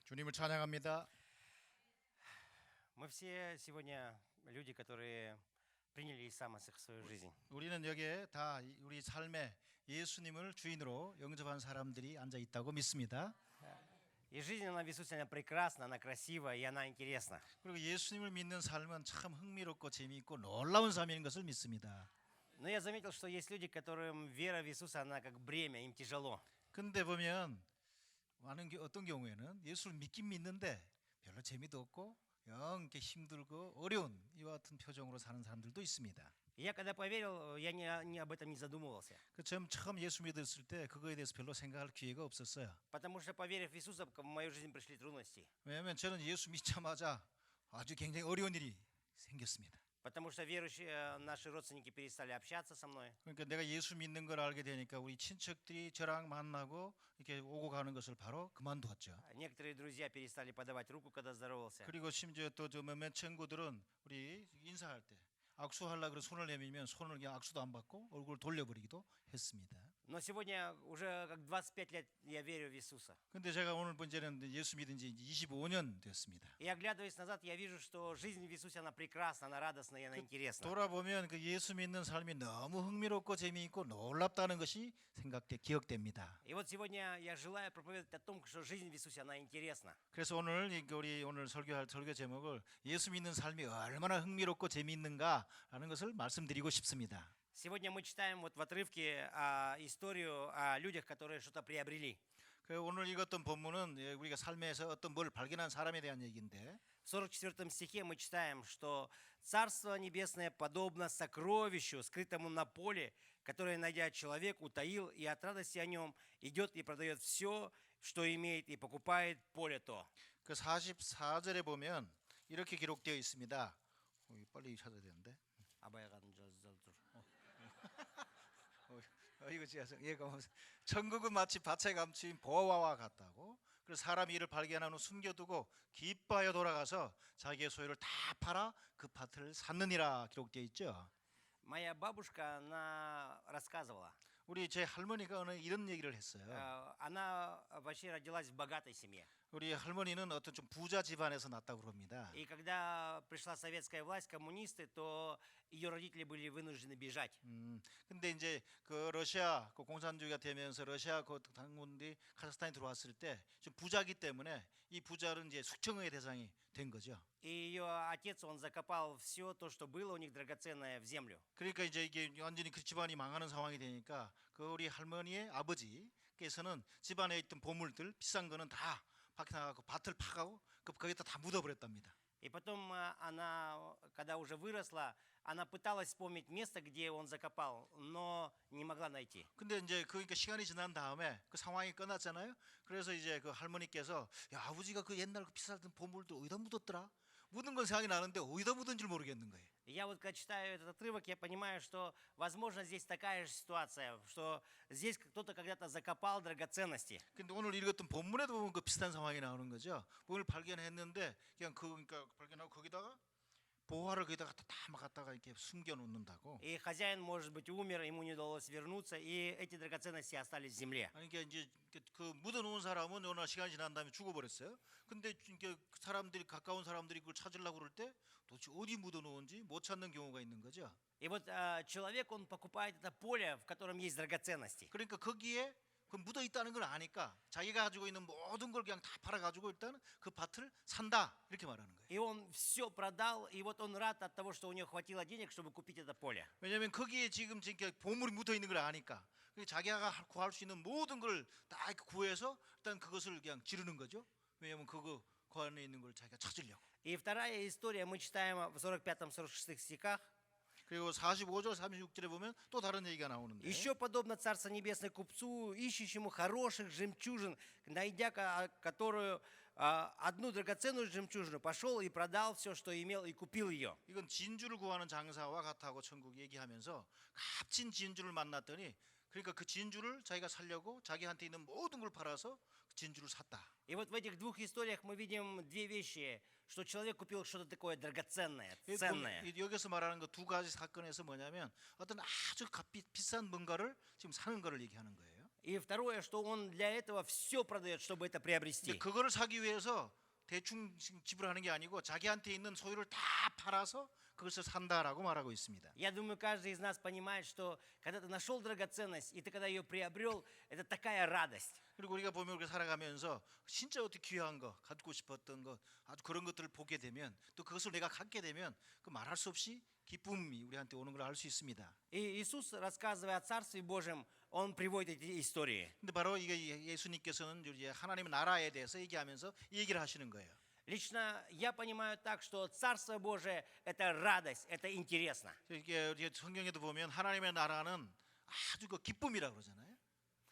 주님을 찬양합니다. Мы все сегодня люди, которые приняли Иисуса Мессиха в свою жизнь. 우리는 여기에 다 우리 삶에 예수님을 주인으로 영접한 사람들이 앉아 있다고 믿습니다. И жизнь она в Иисусе, она прекрасна, она красива и она интересна. 그리고 예수님을 믿는 삶은 참 흥미롭고 재미있고 놀라운 삶인 것을 믿습니다. Но я заметил, что есть люди, которым вера в Иисуса, она как бремя, им тяжело. 근데 보면 어떤 경우에는 예수를 믿긴 믿는데 별로 재미도 없고 영 이렇게 힘들고 어려운 이와 같은 표정으로 사는 사람들도 있습니다. Я когда поверил, я об этом не задумывался. 처음 예수 믿었을 때 그거에 대해서 별로 생각할 기회가 없었어요. Потому что, поверив в Иисуса, в мою жизнь пришли трудности. 왜냐하면 저는 예수 믿자마자 아주 굉장히 어려운 일이 생겼습니다. Потому что верующие, наши родственники перестали общаться со мной. 그러니까 내가 예수 믿는 걸 알게 되니까 우리 친척들이 저랑 만나고 이렇게 오고 가는 것을 바로 그만두었죠. Некоторые друзья перестали подавать руку, когда здоровался. 그리고 심지어 또 저 몇몇 친구들은 우리 인사할 때 악수하려고 그래 손을 내밀면 손을 그냥 악수도 안 받고 얼굴을 돌려버리기도 했습니다. Но сегодня уже как 25 лет я верю в Иисуса. 근데 제가 오늘 번째는 예수 믿은 지 25년 됐습니다. И оглядываясь назад, я вижу, что жизнь в Иисусе, она прекрасна, она радостна и она интересна. 돌아보면 그 예수 믿는 삶이 너무 흥미롭고 재미있고 놀랍다는 것이 기억됩니다. И вот сегодня я желаю проповедовать о том, что жизнь в Иисусе, она интересна. 그래서 우리 오늘 설교 제목을 예수 믿는 삶이 얼마나 흥미롭고 재미있는가라는 것을 말씀드리고 싶습니다. Сегодня мы читаем вот в отрывке историю о людях, которые что-то приобрели. 오늘 읽었던 본문은 우리가 삶에서 어떤 뭘 발견한 사람에 대한 얘기인데 В 44 стихе мы читаем, что Царство Небесное подобно сокровищу, скрытому на поле, которое, найдя человек, утаил и от радости о нем идет и продает все, что имеет, и покупает поле то. 그 44절에 보면 이렇게 기록되어 있습니다. 빨리 찾아야 되는데. 이거 제가 얘가 천국은 마치 밭에 감추인 보화와 같다고. 그래서 사람이 이를 발견한 후 숨겨두고 기뻐하여 돌아가서 자기의 소유를 다 팔아 그 밭을 샀느니라 기록되어 있죠. Моя бабушка, она рассказывала. 우리 제 할머니가 이런 얘기를 했어요. Она вообще родилась в богатой семье. 우리 할머니는 어떤 좀 부자 집안에서 났다고 그럽니다. И когда пришла советская власть, коммунисты, то ее родители были вынуждены бежать. 근데 이제 그 러시아 그 공산주의가 되면서 러시아 그 당군들이 카자흐스탄에 들어왔을 때 좀 부자기 때문에 이 부자는 이제 숙청의 대상이 된 거죠. И ее отец, он закопал все то, что было у них драгоценное в землю. 그러니까 이제 이게 완전히 그 집안이 망하는 상황이 되니까 그 우리 할머니의 아버지께서는 집안에 있던 보물들 비싼 거는 다 밖에 나가고 밭을 파가고 거기다 다 묻어버렸답니다. И потом она, когда уже выросла, она пыталась вспомнить место, где он закопал, но не могла найти. 근데 이제 그러니까 시간이 지난 다음에 그 상황이 끝났잖아요. 그래서 이제 그 할머니께서 야 아버지가 그 옛날 그 비쌌던 보물도 어디다 묻었더라? 묻은 건 생각이 나는데 어디다 묻은 줄 모르겠는 거예요. Я вот когда читаю этот отрывок, я понимаю, что, возможно, здесь такая же ситуация, что здесь кто-то когда-то закопал драгоценности. 근데 오늘 읽었던 본문에도 보면 그 비슷한 상황이 나오는 거죠. 보물 발견했는데 그냥 그러니까 발견하고 거기다가 보화를 거기다가 다 막 갖다가 이렇게 숨겨 놓는다고. И хозяин, может быть, умер, ему не удалось вернуться, и эти драгоценности остались в земле. 그러니까 이제 그 묻어놓은 사람은 어느 시간이 지난 다음에 죽어버렸어요. 근데 그 사람들이 가까운 사람들이 그걸 찾으려고 그럴 때 도대체 어디 묻어놓은지 못 찾는 경우가 있는 거죠. И вот человек, он покупает это поле, в котором есть драгоценности. 그러니까 거기에 그 묻어 있다는 걸 아니까 자기가 가지고 있는 모든 걸 그냥 다 팔아가지고 일단 그 밭을 산다 이렇게 말하는 거예요. И он все продал, и вот он рад от того, что у него хватило денег, чтобы купить это поле. 왜냐하면 거기에 지금 보물이 묻어 있는 걸 아니까 자기가 구할 수 있는 모든 걸 다 구해서 일단 그것을 그냥 지르는 거죠. 왜냐하면 그거 그 안에 있는 걸 자기가 찾으려고. И вторая история, мы читаем в 45-46 стихах. 그리고 45절 36절에 보면 또 다른 얘기가 나오는데 Еще подобно Царство Небесное купцу, ищущему хороших жемчужин, найдя которую одну драгоценную жемчужину, пошел и продал все, что имел, и купил ее. 이건 진주를 구하는 장사와 같다고 천국 얘기하면서 값진 진주를 만났더니 그러니까 그 진주를 자기가 살려고 자기한테 있는 모든 걸 팔아서 그 진주를 샀다. И вот в этих двух историях мы видим две вещи, что человек купил что-то такое драгоценное, ценное. 여기서 말하는 그 두 가지 사건에서 뭐냐면 어떤 아주 비싼 뭔가를 지금 사는 거를 얘기하는 거예요. И второе, что он для этого все продает, чтобы это 근데 приобрести. 그거를 사기 위해서 대충 지불하는 게 아니고 자기한테 있는 소유를 다 팔아서 그것을 산다라고 말하고 있습니다. Я думаю, каждый из нас понимает, что когда ты нашел драгоценность, и ты когда ее приобрел, это такая радость. 그리고 우리가 보면 우리가 살아가면서 진짜 어떻게 귀한 거, 갖고 싶었던 것, 아주 그런 것들을 보게 되면 또 그것을 내가 갖게 되면 그 말할 수 없이 기쁨이 우리한테 오는 걸 알 수 있습니다. И Иисус, рассказывая о Царстве Божьем, он приводит эти истории. 근데 바로 이게 예수님께서는 이제 하나님의 나라에 대해서 얘기하면서 이 얘기를 하시는 거예요. Лично я понимаю так, что Царство Божие – это радость, это интересно. 이게 성경에도 보면 하나님의 나라는 아주 그 기쁨이라 그러잖아요.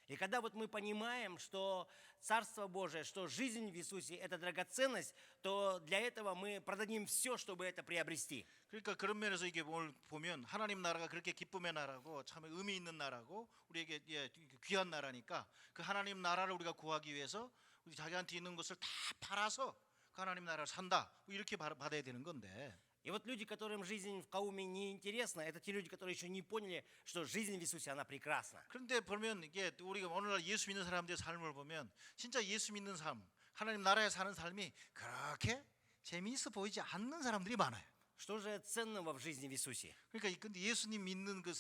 И когда вот мы понимаем, что Царство Божие, что жизнь в Иисусе – это драгоценность, то для этого мы продадим все, чтобы это приобрести. 그러니까 그런 면에서 이게 뭘 보면 하나님 나라가 그렇게 기쁨의 나라고 참 의미 있는 나라고 우리에게 귀한 나라니까 그 하나님 나라를 우리가 구하기 위해서 우리 자기한테 있는 것을 다 팔아서 그 하나님 나라를 산다 이렇게 받아야 되는 건데 И вот люди, которым жизнь в Кауме не интересна, это те люди, которые еще не поняли, что жизнь в Иисусе, она прекрасна. 그런데 보면 이게 우리가 오늘날 예수 믿는 사람들의 삶을 보면 진짜 예수 믿는 삶 하나님 나라에 사는 삶이 그렇게 재미있어 보이지 않는 사람들이 많아요. Что же ценного в жизни в Иисусе? 그러니까 근데 예수님 믿는 그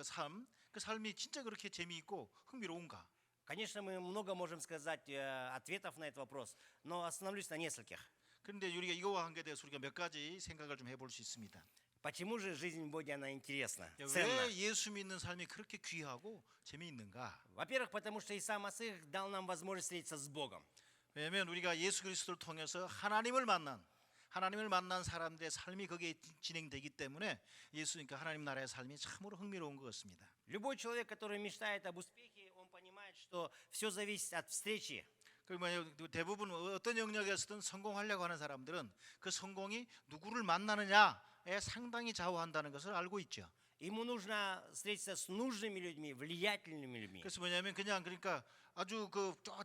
삶, 그 삶이 진짜 그렇게 재미있고 흥미로운가? Конечно, мы много можем сказать ответов на этот вопрос, но остановлюсь на нескольких. 그런데 우리가 이거와 관계돼서 우리가 몇 가지 생각을 좀 해볼 수 있습니다. Почему же жизнь в Боге, она интересна, 왜 ценна? 예수 믿는 삶이 그렇게 귀하고 재미있는가? Во-первых, потому что Иса Масих дал нам возможность встретиться с Богом. 왜냐하면 우리가 예수 그리스도를 통해서 하나님을 만난 사람들의 삶이 거기에 진행되기 때문에 예수니까 하나님 나라의 삶이 참으로 흥미로운 것 같습니다. Любой человек, который мечтает об успехе, он понимает, что все зависит от встречи. 그리고 대부분 어떤 영역에서든 성공하려고 하는 사람들은 그 성공이 누구를 만나느냐에 상당히 좌우한다는 것을 알고 있죠. Ему нужно встретиться с нужными людьми, влиятельными людьми. 그래서 뭐냐면 그러니까 아주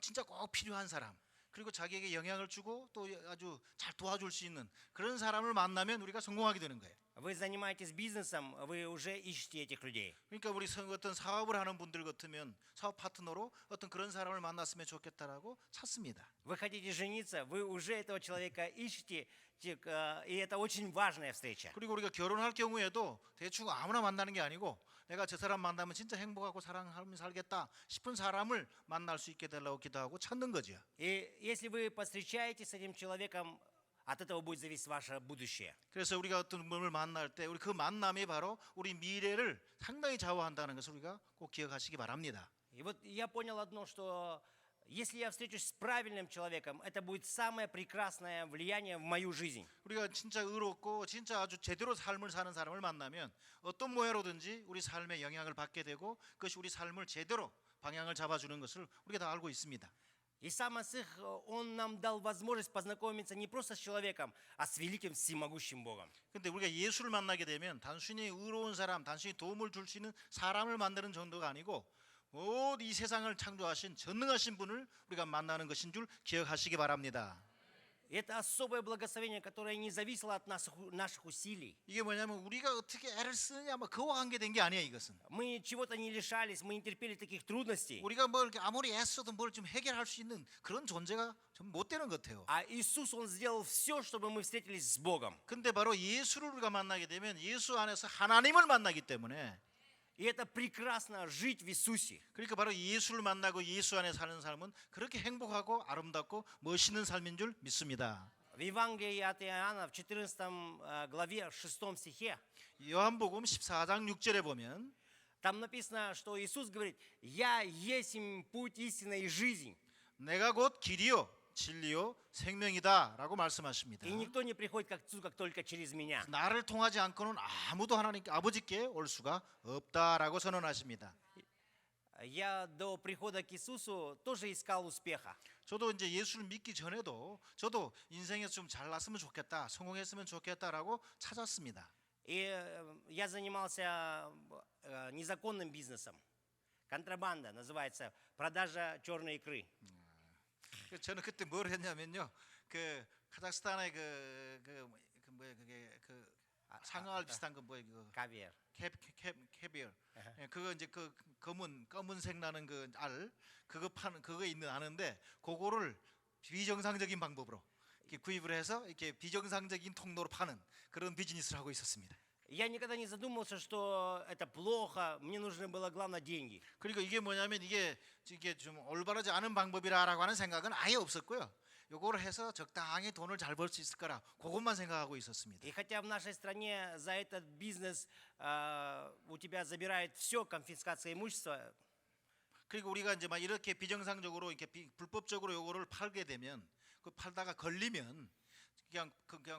진짜 꼭 필요한 사람 그리고 자기에게 영향을 주고 또 아주 잘 도와줄 수 있는 그런 사람을 만나면 우리가 성공하게 되는 거예요. Вы занимаетесь бизнесом, вы уже ищете этих людей. 그러니까 우리 어떤 사업을 하는 분들 같으면 사업 파트너로 어떤 그런 사람을 만났으면 좋겠다라고 찾습니다. Вы хотите жениться, вы уже этого человека ищете, и это очень важная встреча. 그리고 우리가 결혼할 경우에도 대충 아무나 만나는 게 아니고 내가 저 사람 만나면 진짜 행복하고 사랑하며 살겠다 싶은 사람을 만날 수 있게 되려고 기도하고 찾는 거죠. И если вы повстречаетесь с этим человеком, от этого будет зависеть ваше будущее. 그래서 우리가 어떤 분을 만날 때 우리 그 만남이 바로 우리 미래를 상당히 좌우한다는 것을 우리가 꼭 기억하시기 바랍니다. И вот я понял одно, что если я встречусь с правильным человеком, это будет самое прекрасное влияние в мою жизнь. 우리가 진짜 의롭고 진짜 아주 제대로 삶을 사는 사람을 만나면 어떤 모양으로든지 우리 삶에 영향을 받게 되고 그것이 우리 삶을 제대로 방향을 잡아주는 것을 우리가 다 알고 있습니다. И сам Масих, он нам дал возможность познакомиться не просто с человеком, а с великим всемогущим Богом. 근데 우리가 예수를 만나게 되면 단순히 의로운 사람, 단순히 도움을 줄 수 있는 사람을 만드는 정도가 아니고 모든 이 세상을 창조하신 전능하신 분을 우리가 만나는 것인 줄 기억하시기 바랍니다. И это особое благословение, которое не зависело от наших усилий. 이게 뭐냐면 우리가 어떻게 애를 쓰느냐 뭐 그와 관계된 게 아니에요. 이것은 Мы чего-то не лишались, мы не терпели таких трудностей. 우리가 뭐 이렇게 아무리 애써도 뭘 좀 해결할 수 있는 그런 존재가 좀 못 되는 것 같아요. А Иисус, Он сделал все, чтобы мы встретились с Богом. 근데 바로 예수를 우리가 만나게 되면 예수 안에서 하나님을 만나기 때문에 И это прекрасно жить в Иисусе. 그러니까 바로 예수를 만나고 예수 안에 사는 삶은 그렇게 행복하고 아름답고 멋있는 삶인 줄 믿습니다. В Евангелии от Иоанна в 14 главе 6 стихе 요한복음 14장 6절에 보면 там написано, что Иисус говорит: «Я есть путь, истина и жизнь, 내가 곧 길이요 진리요 생명이다라고 말씀하십니다. и никто не приходит к Отцу, как только через меня». 나를 통하지 않고는 아무도 하나님께 아버지께 올 수가 없다라고 선언하십니다. Я до прихода к Иисусу тоже искал успеха. 저도 이제 예수를 믿기 전에도 저도 인생에서 좀 잘났으면 좋겠다, 성공했으면 좋겠다라고 찾았습니다. И я занимался незаконным бизнесом. Контрабанда называется, продажа черной икры. 저는 그때 뭘 했냐면요, 그 카자흐스탄의 그게 그 상어알 비슷한 거 뭐예요, 그 Кавер. 캐비어 그거 이제 그 검은색 나는 그 알 그거 파는 그거 있는 아는데 그거를 비정상적인 방법으로 이렇게 구입을 해서 이렇게 비정상적인 통로로 파는 그런 비즈니스를 하고 있었습니다. Я никогда не задумывался, что это плохо, мне нужны было главное деньги. 그리고 이게 뭐냐면 이게 좀 올바르지 않은 방법이라고 하는 생각은 아예 없었고요. 요거를 해서 적당히 돈을 잘 벌 수 있을 거라 그것만 생각하고 있었습니다. И хотя в нашей стране за этот бизнес у тебя забирают все, конфискация имущества, 그리고 우리가 이제 막 이렇게 비정상적으로 이렇게 불법적으로 요거를 팔게 되면 그 팔다가 걸리면 그냥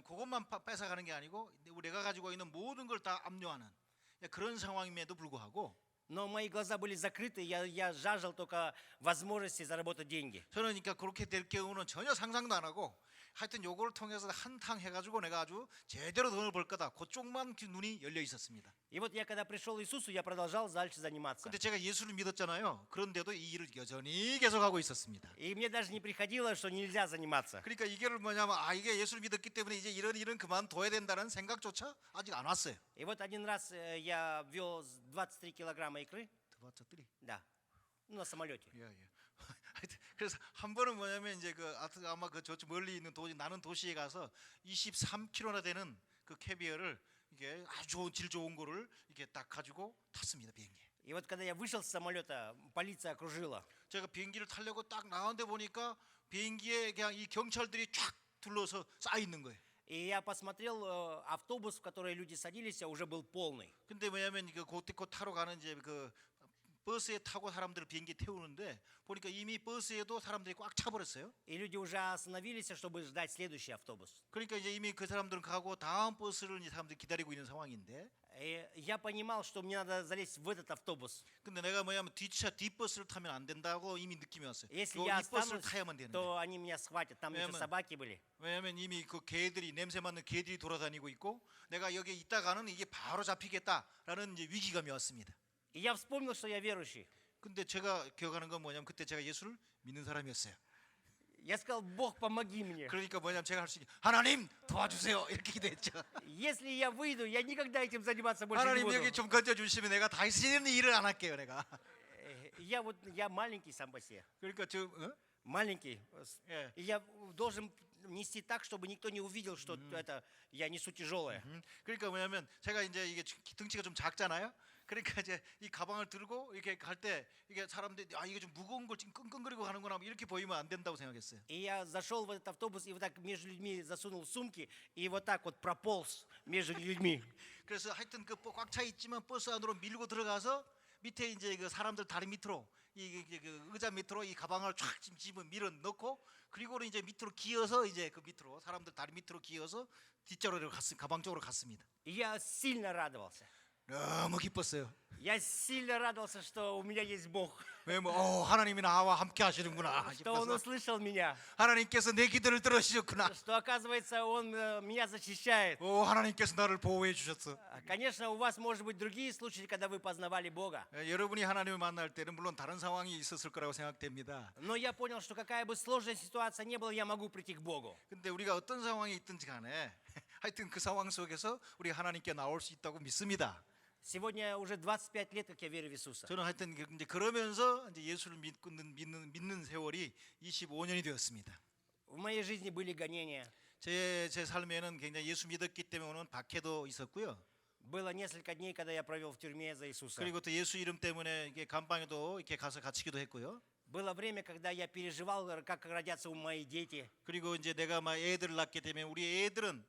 그것만 뺏어가는 게 아니고 내가 가지고 있는 모든 걸 다 압류하는 그런 상황임에도 불구하고 но мои глаза были закрыты, я жаждал только возможности заработать деньги. 저는 그러니까 그렇게 될 경우는 전혀 상상도 안 하고 하여튼 요거를 통해서 한탕 해가지고 내가 아주 제대로 돈을 벌 거다 그쪽만 눈이 열려 있었습니다. И вот я когда пришел к Иисусу, я продолжал дальше заниматься. 근데 제가 예수를 믿었잖아요. 그런데도 이 일을 여전히 계속하고 있었습니다. И мне даже не приходило, что нельзя заниматься. 그러니까 이게 뭐냐면 이게 예수를 믿었기 때문에 이제 이런 일은 그만둬야 된다는 생각조차 아직 안 왔어요. И вот один раз я вез 23 килограмма икры, да, ну, на самолете. 예. 하여튼 그래서 한 번은 뭐냐면 이제 아마 그 저쪽 멀리 있는 나는 도시에 가서 23kg나 되는 그 캐비어를 이게 아주 질 좋은 거를 이렇게 딱 가지고 탔습니다 비행기. И вот когда я вышел с самолета, полиция окружила. 제가 비행기를 타려고 딱 나왔는데 보니까 비행기에 그냥 이 경찰들이 쫙 둘러서 쌓여 있는 거예요. И я посмотрел автобус, в который люди садились, уже был полный. 근데 뭐냐면 곧 타러 가는 이제 그 버스에 타고 사람들을 비행기에 태우는데 보니까 이미 버스에도 사람들이 꽉 차버렸어요. И люди уже остановились, чтобы ждать следующий автобус. 그러니까 이제 이미 그 사람들은 가고 다음 버스를 이제 사람들이 기다리고 있는 상황인데. И я понимал, что мне надо залезть в этот автобус. 근데 내가 뭐냐면 뒷버스를 타면 안 된다고 이미 느낌이 왔어요. Если 이 я 버스를 останусь, 타야만 되는데. то они меня схватят. Там еще собаки были. 왜냐면 이미 그 개들이 냄새 맡는 개들이 돌아다니고 있고 내가 여기 있다가는 이게 바로 잡히겠다라는 이제 위기감이 왔습니다. И я вспомнил, что я верующий. 근데 제가 기억하는 건 뭐냐면 그때 제가 예수를 믿는 사람이었어요. Я сказал, Бог, помоги мне. 그러니까 뭐냐면 제가 할 수 있는 하나님 도와주세요 이렇게 기도했죠. Если я выйду, я никогда этим заниматься больше не 하나님 буду. 여기 좀 건져 주시면 내가 다시는 일을 안 할게요 내가. Я маленький сам по себе. 그러니까 Маленький. 예. И я должен нести так, чтобы никто не увидел, что это я несу тяжелое. 그러니까 뭐냐면 제가 이제 이게 등치가 좀 작잖아요. 그러니까 이제 이 가방을 들고 이렇게 갈 때 이게 사람들이 이게 좀 무거운 걸 지금 끙끙거리고 가는구나 이렇게 보이면 안 된다고 생각했어요. И я зашел в этот автобус и вот так между людьми засунул сумки и вот так вот прополз между людьми. 그래서 하여튼 그 꽉 차 있지만 버스 안으로 밀고 들어가서 밑에 이제 그 사람들 다리 밑으로 그 의자 밑으로 이 가방을 쫙 집어 밀어 넣고 그리고는 이제 밑으로 기어서 이제 그 밑으로 사람들 다리 밑으로 기어서 뒷자리로 가방 쪽으로 갔습니다. И я сильно радовался. 너무 기뻤어요. Я сильно радовался, что у меня есть Бог, 왜냐면 하나님이 나와 함께 하시는구나 что Он 싶어서 услышал меня, 하나님께서 내 기도를 들으시셨구나. что, оказывается, Он меня защищает. 하나님께서 나를 보호해 주셨어. Конечно, у вас, может быть, другие случаи, когда вы познавали Бога. 여러분이 하나님을 만날 때는 물론 다른 상황이 있었을 거라고 생각됩니다. Но я понял, что какая бы сложная ситуация ни была, я могу прийти к Богу. 근데 우리가 어떤 상황이 있든지 간에 하여튼 그 상황 속에서 우리 하나님께 나올 수 있다고 믿습니다. Сегодня уже 25 лет, как я верю в Иисуса. 저는 하여튼 이제 그러면서 이제 예수를 믿는 세월이 25년이 되었습니다. В 모ей жизни были гонения. 제 삶에는 굉장히 예수 믿었기 때문에 오는 박해도 있었고요. Было несколько дней, когда я провел в тюрьме за Иисуса. 그리고 또 예수 이름 때문에 이게 감방에도 이렇게 가서 갇히기도 했고요. Было время, когда я переживал, как родятся мои дети. 그리고 이제 내가 막 애들을 낳게 되면 우리 애들은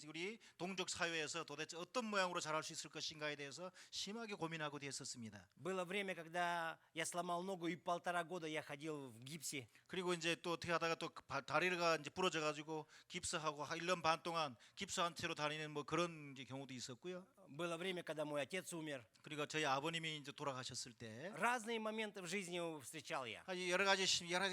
우리 동족 사회에서 도대체 어떤 모양으로 자랄 수 있을 것인가에 대해서 심하게 고민하고도 했었습니다. Было время, когда я сломал ногу и 1,5 года я ходил в гипсе. 그리고 이제 또 어떻게 하다가 또 다리가 이제 부러져 가지고 깁스하고 1년 반 동안 깁스한 채로 다니는 뭐 그런 이제 경우도 있었고요. Было время, когда мой отец умер. 그리고 저희 아버님이 이제 돌아가셨을 때 Разные моменты в жизни встречал я. 여러 가지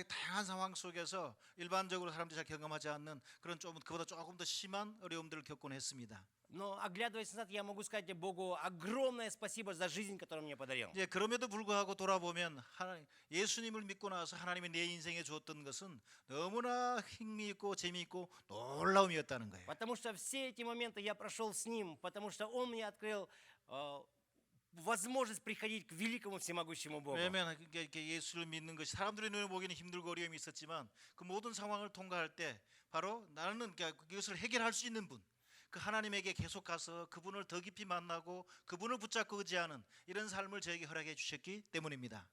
다양한 상황 속에서 일반적으로 사람들이 잘 경험하지 않는 그런 그보다 조금 더 심한 어려움들을 겪곤 했습니다. Но оглядываясь назад, я могу сказать Богу огромное спасибо за жизнь, которую Он мне подарил. 이제 그럼에도 불구하고 돌아보면 예수님을 믿고 나서 하나님이 내 인생에 주었던 것은 너무나 흥미있고 재미있고 놀라움이었다는 거예요. Потому что все эти моменты я прошел с Ним, потому что Он мне открыл возможность приходить к великому всемогущему Богу. 왜냐하면 이렇게 예수를 믿는 것이 사람들의 눈에 보기에는 힘들고 어려움이 있었지만 그 모든 상황을 통과할 때 바로 나는 그것을 해결할 수 있는 분, 그 하나님에게 계속 가서 그분을 더 깊이 만나고 그분을 붙잡고 의지하는 이런 삶을 저에게 허락해 주셨기 때문입니다.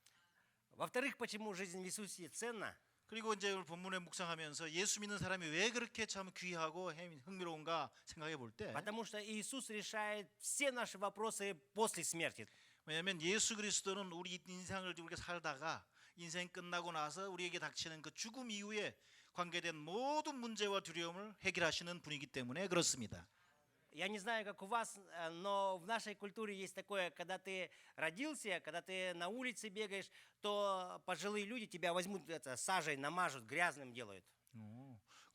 Во-вторых, почему жизнь в Иисусе ценна? 그리고 이제 오늘 본문에 묵상하면서 예수 믿는 사람이 왜 그렇게 참 귀하고 흥미로운가 생각해 볼 때, Потому что Иисус решает все наши вопросы после смерти. 왜냐하면 예수 그리스도는 우리 인생을 우리가 살다가 인생 끝나고 나서 우리에게 닥치는 그 죽음 이후에 관계된 모든 문제와 두려움을 해결하시는 분이기 때문에 그렇습니다. Я не знаю, как у вас, но в нашей культуре есть такое, когда ты родился, когда ты на улице бегаешь, то пожилые люди тебя возьмут сажей, намажут, грязным делают.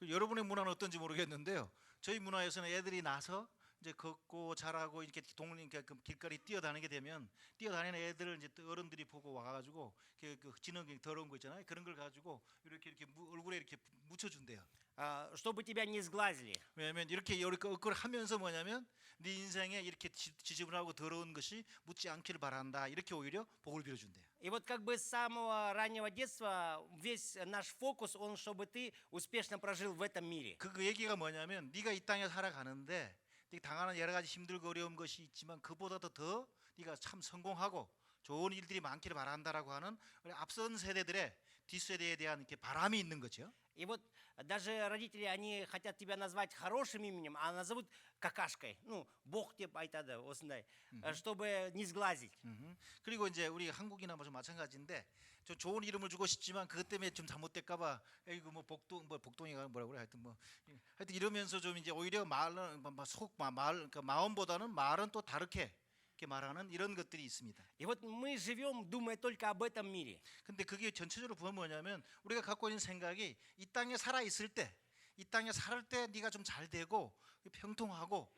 여러분의 문화는 어떤지 모르겠는데요. 저희 문화에서는 애들이 나서 이제 걷고 자라고 이렇게 그 길거리 뛰어다니게 되면 뛰어다니는 애들을 이제 또 어른들이 보고 와가지고 그 지능 더러운 거 있잖아요. 그런 걸 가지고 이렇게 얼굴에 이렇게 묻혀준대요. Чтобы тебя не сглазили. 왜냐하면 이렇게 그걸 하면서 뭐냐면 네 인생에 이렇게 지저분하고 더러운 것이 묻지 않기를 바란다. 이렇게 오히려 복을 빌어준대요. И вот как бы с самого раннего детства весь наш фокус, он чтобы ты успешно прожил в этом мире. 그 얘기가 뭐냐면 네가 이 땅에 살아가는데 네가 당하는 여러 가지 힘들고 어려운 것이 있지만 그보다도 더 네가 참 성공하고 좋은 일들이 많기를 바란다라고 하는 우리 앞선 세대들의 뒷세대에 대한 이렇게 바람이 있는 거죠. И вот даже родители, они хотят тебя назвать хорошим именем, а назовут какашкой. Ну, Бог тебе айтады, осындай, чтобы не сглазить. 그리고 이제 우리 한국이나 뭐 좀 마찬가지인데 저 좋은 이름을 주고 싶지만 그것 때문에 좀 잘못될까봐 이거 뭐 복동이가 뭐라고 그래 하여튼 뭐 하여튼 이러면서 좀 이제 오히려 말은 그러니까 마음보다는 말은 또 다르게 이렇게 말하는 이런 것들이 있습니다. И вот мы живем, думая только об этом мире. 근데 그게 전체적으로 보면 뭐냐면 우리가 갖고 있는 생각이 이 땅에 살아 있을 때, 이 땅에 살 때 네가 좀 잘 되고 평통하고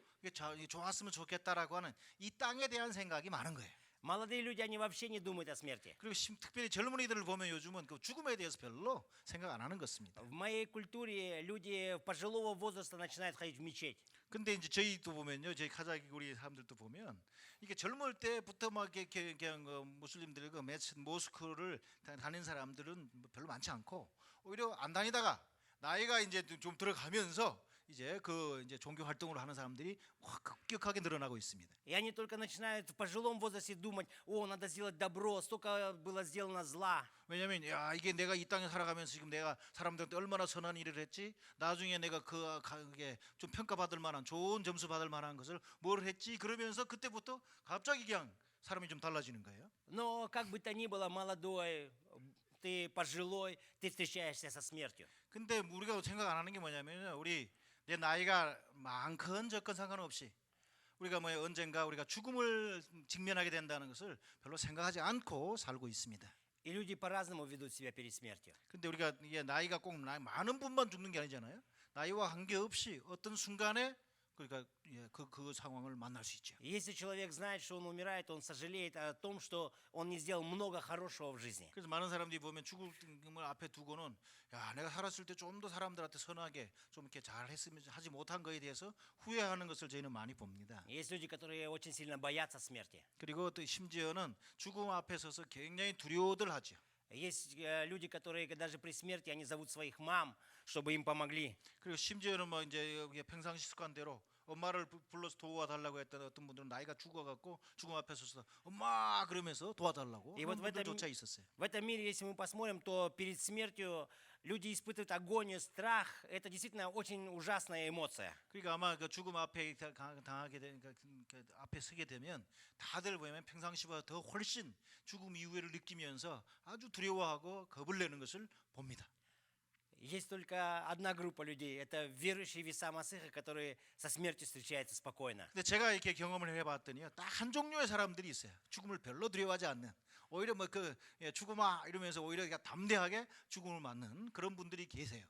좋았으면 좋겠다라고 하는 이 땅에 대한 생각이 많은 거예요. Молодые люди, они вообще не думают о смерти. 그리고 특별히 젊은이들을 보면 요즘은 그 죽음에 대해서 별로 생각 안 하는 것입니다. В моей культуре люди пожилого возраста начинают ходить в мечеть. 근데 이제 저희도 보면요, 저희 카자흐 사람들도 보면 이게 젊을 때부터 막 이렇게 그냥 무슬림들 그 모스크를 다니는 사람들은 별로 많지 않고 오히려 안 다니다가 나이가 이제 좀 들어가면서 이제 그 이제 종교 활동을 하는 사람들이 확 급격하게 늘어나고 있습니다. И они только начинают в пожилом возрасте думать, о, надо сделать добро, столько было сделано зла. 왜냐하면 야 이게 내가 이 땅에 살아가면서 지금 내가 사람들한테 얼마나 선한 일을 했지, 나중에 내가 그게 좀 평가받을 만한 좋은 점수 받을 만한 것을 뭘 했지, 그러면서 그때부터 갑자기 그냥 사람이 좀 달라지는 거예요. Но как бы то ни было, молодой, ты пожилой, ты встречаешься со смертью. 근데 우리가 생각 안 하는 게 뭐냐면 우리 내 나이가 많건 적건 상관없이 우리가 뭐 언젠가 우리가 죽음을 직면하게 된다는 것을 별로 생각하지 않고 살고 있습니다. И люди по-разному ведут себя перед смертью. 근데 우리가 이게 나이가 꼭 많은 분만 죽는 게 아니잖아요. 나이와 관계없이 어떤 순간에 그러니까 그 상황을 만날 수 있죠. Если человек знает, что он умирает, он сожалеет о том, что он не сделал много хорошего в жизни. 그래서 많은 사람들이 보면 죽음을 앞에 두고는 야 내가 살았을 때 좀 더 사람들한테 선하게 좀 이렇게 잘 했으면 하지 못한 거에 대해서 후회하는 것을 저희는 많이 봅니다. Есть люди, которые очень сильно боятся смерти. 그리고 또 심지어는 죽음 앞에 서서 굉장히 두려워들 하죠. Есть люди, которые даже при смерти они зовут своих мам, чтобы им помогли. 그리고 심지어는 뭐 이제 평상시 습관대로 엄마를 불러서 도와달라고 했던 어떤 분들은 나이가 죽어갖고 죽음 앞에 서서 엄마 그러면서 도와달라고 И 그런 вот 분들조차 있었어요. в этом мире, если мы посмотрим, то перед смертью люди испытывают агонию, страх. Это действительно очень ужасная эмоция. 그러니까 아마 그 죽음 앞에 당하게 된 그 앞에 서게 되면 다들 보면 평상시보다 더 훨씬 죽음 이후를 느끼면서 아주 두려워하고 겁을 내는 것을 봅니다. Есть только одна группа людей, это верующие в Иисуса Масиха, которые со смертью встречаются спокойно. 근데 제가 이렇게 경험을 해봤더니요, 딱 한 종류의 사람들이 있어요. 죽음을 별로 두려워하지 않는, 오히려 뭐 죽음아 이러면서 오히려 그냥 담대하게 죽음을 맞는 그런 분들이 계세요.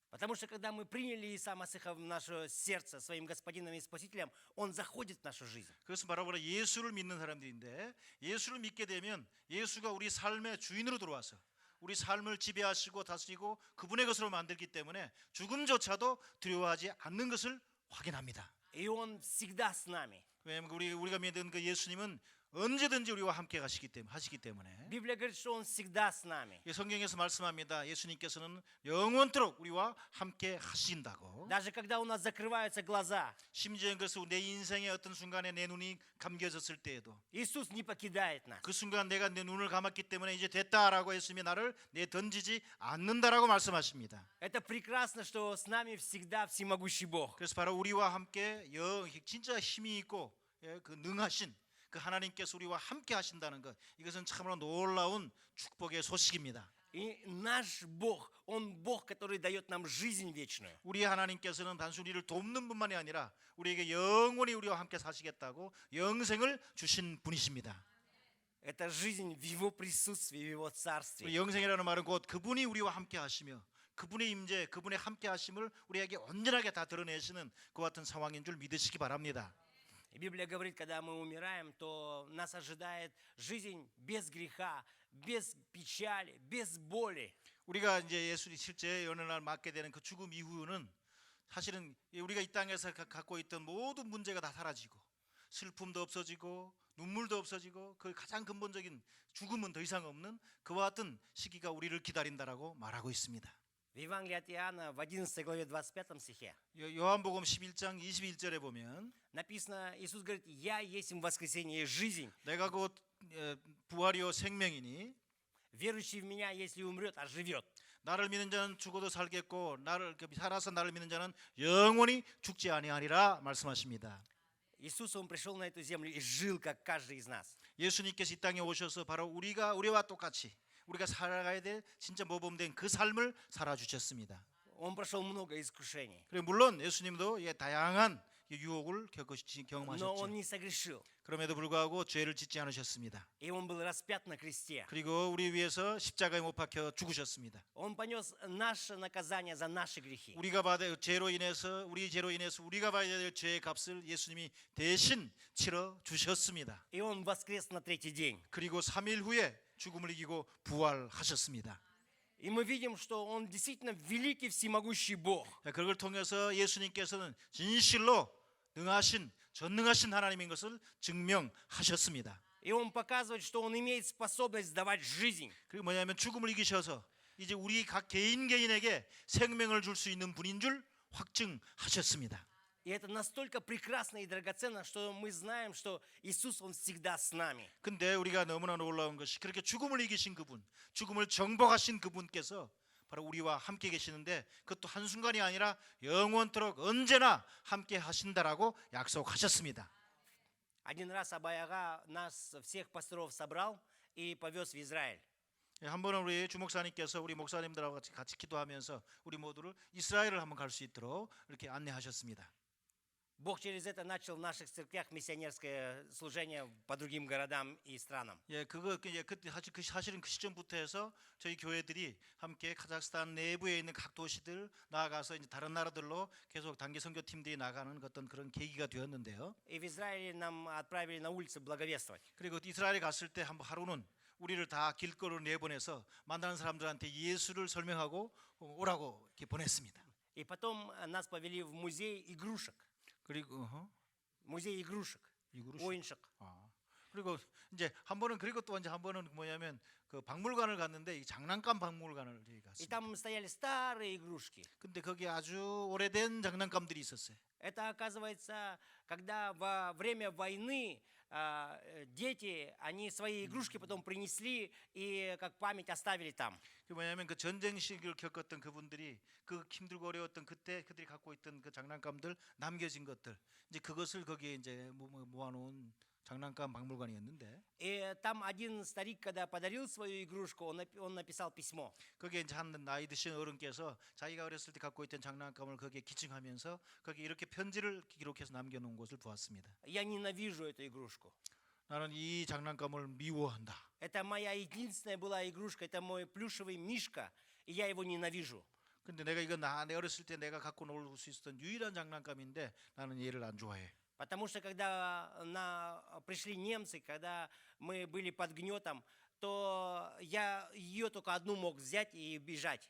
Потому что когда мы приняли Иисуса Масиха в наше сердце своим Господином и Спасителем, Он заходит в нашу жизнь. 그것은 바로 예수를 믿는 사람들인데, 예수를 믿게 되면 예수가 우리 삶의 주인으로 들어와서 우리 삶을 지배하시고 다스리고 그분의 것으로 만들기 때문에 죽음조차도 두려워하지 않는 것을 확인합니다. И Он всегда с нами. 왜냐하면 우리가 믿는 그 예수님은 언제든지 우리와 함께 하시기 때문에 Библия говорит, что Он всегда с нами. 이 성경에서 말씀합니다. 예수님께서는 영원토록 우리와 함께 하신다고. Даже когда у нас закрываются глаза, 심지어 그래서 내 인생의 어떤 순간에 내 눈이 감겨졌을 때에도 Иисус не покидает нас. 그 순간 내가 내 눈을 감았기 때문에 이제 됐다라고 예수님이 나를 내던지지 않는다라고 말씀하십니다. Это прекрасно, что с нами всегда всемогущий Бог. 그래서 바로 우리와 함께 진짜 힘이 있고 그 능하신 그 하나님께서 우리와 함께 하신다는 것, 이것은 참으로 놀라운 축복의 소식입니다. И наш Бог, Он Бог, который дает нам жизнь вечную. 우리 하나님께서는 단순히 우리를 돕는 뿐만이 아니라 우리에게 영원히 우리와 함께 사시겠다고 영생을 주신 분이십니다. Это жизнь в Его присутствии, в Его 우리 Царстве. 영생이라는 말은 곧 그분이 우리와 함께 하시며 그분의 임재, 그분의 함께 하심을 우리에게 온전하게 다 드러내시는 그 같은 상황인 줄 믿으시기 바랍니다. И Библия говорит, когда мы умираем, то нас ожидает жизнь без греха, без печали, без боли. 우리가 이제 예수님 실제 어느 날 맞게 되는 그 죽음 이후는 사실은 우리가 이 땅에서 갖고 있던 모든 문제가 다 사라지고 슬픔도 없어지고 눈물도 없어지고 그 가장 근본적인 죽음은 더 이상 없는 그와 같은 시기가 우리를 기다린다라고 말하고 있습니다. В Евангелии от Иоанна в 11 главе 25 стихе 요한복음 11장 21절에 보면 написано, Иисус говорит, «Я есть воскресение и жизнь. 내가 곧 부활이요 생명이니 Верующий в Меня, если умрет, оживет». 나를 믿는 자는 죽어도 살겠고 나를 살아서 나를 믿는 자는 영원히 죽지 아니하리라 말씀하십니다. Иисус, Он пришел на эту землю и жил, как каждый из нас. 예수님께서 이 땅에 오셔서 바로 우리와 똑같이 우리가 살아가야 될 진짜 모범된 그 삶을 살아주셨습니다. Он прошел много искушений, 그리고 물론 예수님도 다양한 유혹을 но 경험하셨죠. Он не согрешил. 그럼에도 불구하고 죄를 짓지 않으셨습니다. И Он был распят на кресте. 그리고 우리 위해서 십자가에 못 박혀 죽으셨습니다. Он понес наше наказание за наши грехи. 우리 죄로 인해서 우리가 봐야 될 죄의 값을 예수님이 대신 치러 주셨습니다. И Он воскрес на третий день. 그리고 3일 후에 죽음을 이기고 부활하셨습니다. И мы видим, что Он действительно великий всемогущий Бог. 그걸 통해서 예수님께서는 진실로 능하신 전능하신 하나님인 것을 증명하셨습니다. И Он показывает, что Он имеет способность давать жизнь. 그리고 뭐냐면 죽음을 이기셔서 이제 우리 각 개인에게 생명을 줄 수 있는 분인 줄 확증하셨습니다. И это настолько прекрасно и драгоценно, что мы знаем, что Иисус, Он всегда с нами. 근데 우리가 너무나 놀라운 것이 그렇게 죽음을 이기신 그분, 죽음을 정복하신 그분께서 바로 우리와 함께 계시는데 그것도 한순간이 아니라 영원토록 언제나 함께 하신다라고 약속하셨습니다. Один раз Абай-ага нас всех пасторов собрал и повез в Израиль. 한 번은 우리 주목사님께서 우리 목사님들하고 같이 기도하면서 우리 모두를 이스라엘을 한번 갈 수 있도록 이렇게 안내하셨습니다. Бог через это начал в наших церквях миссионерское служение по другим городам и странам. 그때 사실은 그 시점부터 해서 저희 교회들이 함께 카자흐스탄 내부에 있는 각 도시들 나아가서 이제 다른 나라들로 계속 단기 선교팀들이 나가는 어떤 그런 계기가 되었는데요. И в Израиле нам отправили на улицы благовествовать. 그리고 이스라엘에 갔을 때 한번 하루는 우리를 다 길거리로 내보내서 만나는 사람들한테 예수를 설명하고 오라고 이렇게 보냈습니다. И потом нас повели в музей игрушек. 그리고 Музей игрушек. 오인식. 그리고 이제 한 번은 그리고 또 이제 한 번은 뭐냐면 그 박물관을 갔는데 이 장난감 박물관을 И 갔습니다. там стояли старые игрушки. 근데 거기 아주 오래된 장난감들이 있었어요. Это оказывается, когда во время войны дети, они свои игрушки потом принесли и как память оставили там. 그 뭐냐면 그 전쟁 시기를 겪었던 그분들이 그 힘들고 어려웠던 그때 그들이 갖고 있던 그 장난감들 남겨진 것들 이제 그것을 거기에 이제 모아놓은 장난감 박물관이었는데 И там один старик, когда подарил свою игрушку, он написал письмо. 거기에 이제 한 나이 드신 어른께서 자기가 어렸을 때 갖고 있던 장난감을 거기에 기증하면서 거기 이렇게 편지를 기록해서 남겨놓은 것을 보았습니다. Я ненавижу эту игрушку. 나는 이 장난감을 미워한다. Это моя единственная была игрушка, это мой плюшевый мишка, и я его ненавижу. 근데 내가 이거 내 어렸을 때 내가 갖고 놀 수 있었던 유일한 장난감인데 나는 얘를 안 좋아해. Потому что когда пришли немцы, когда мы были под гнетом, то я ее только одну мог взять и бежать.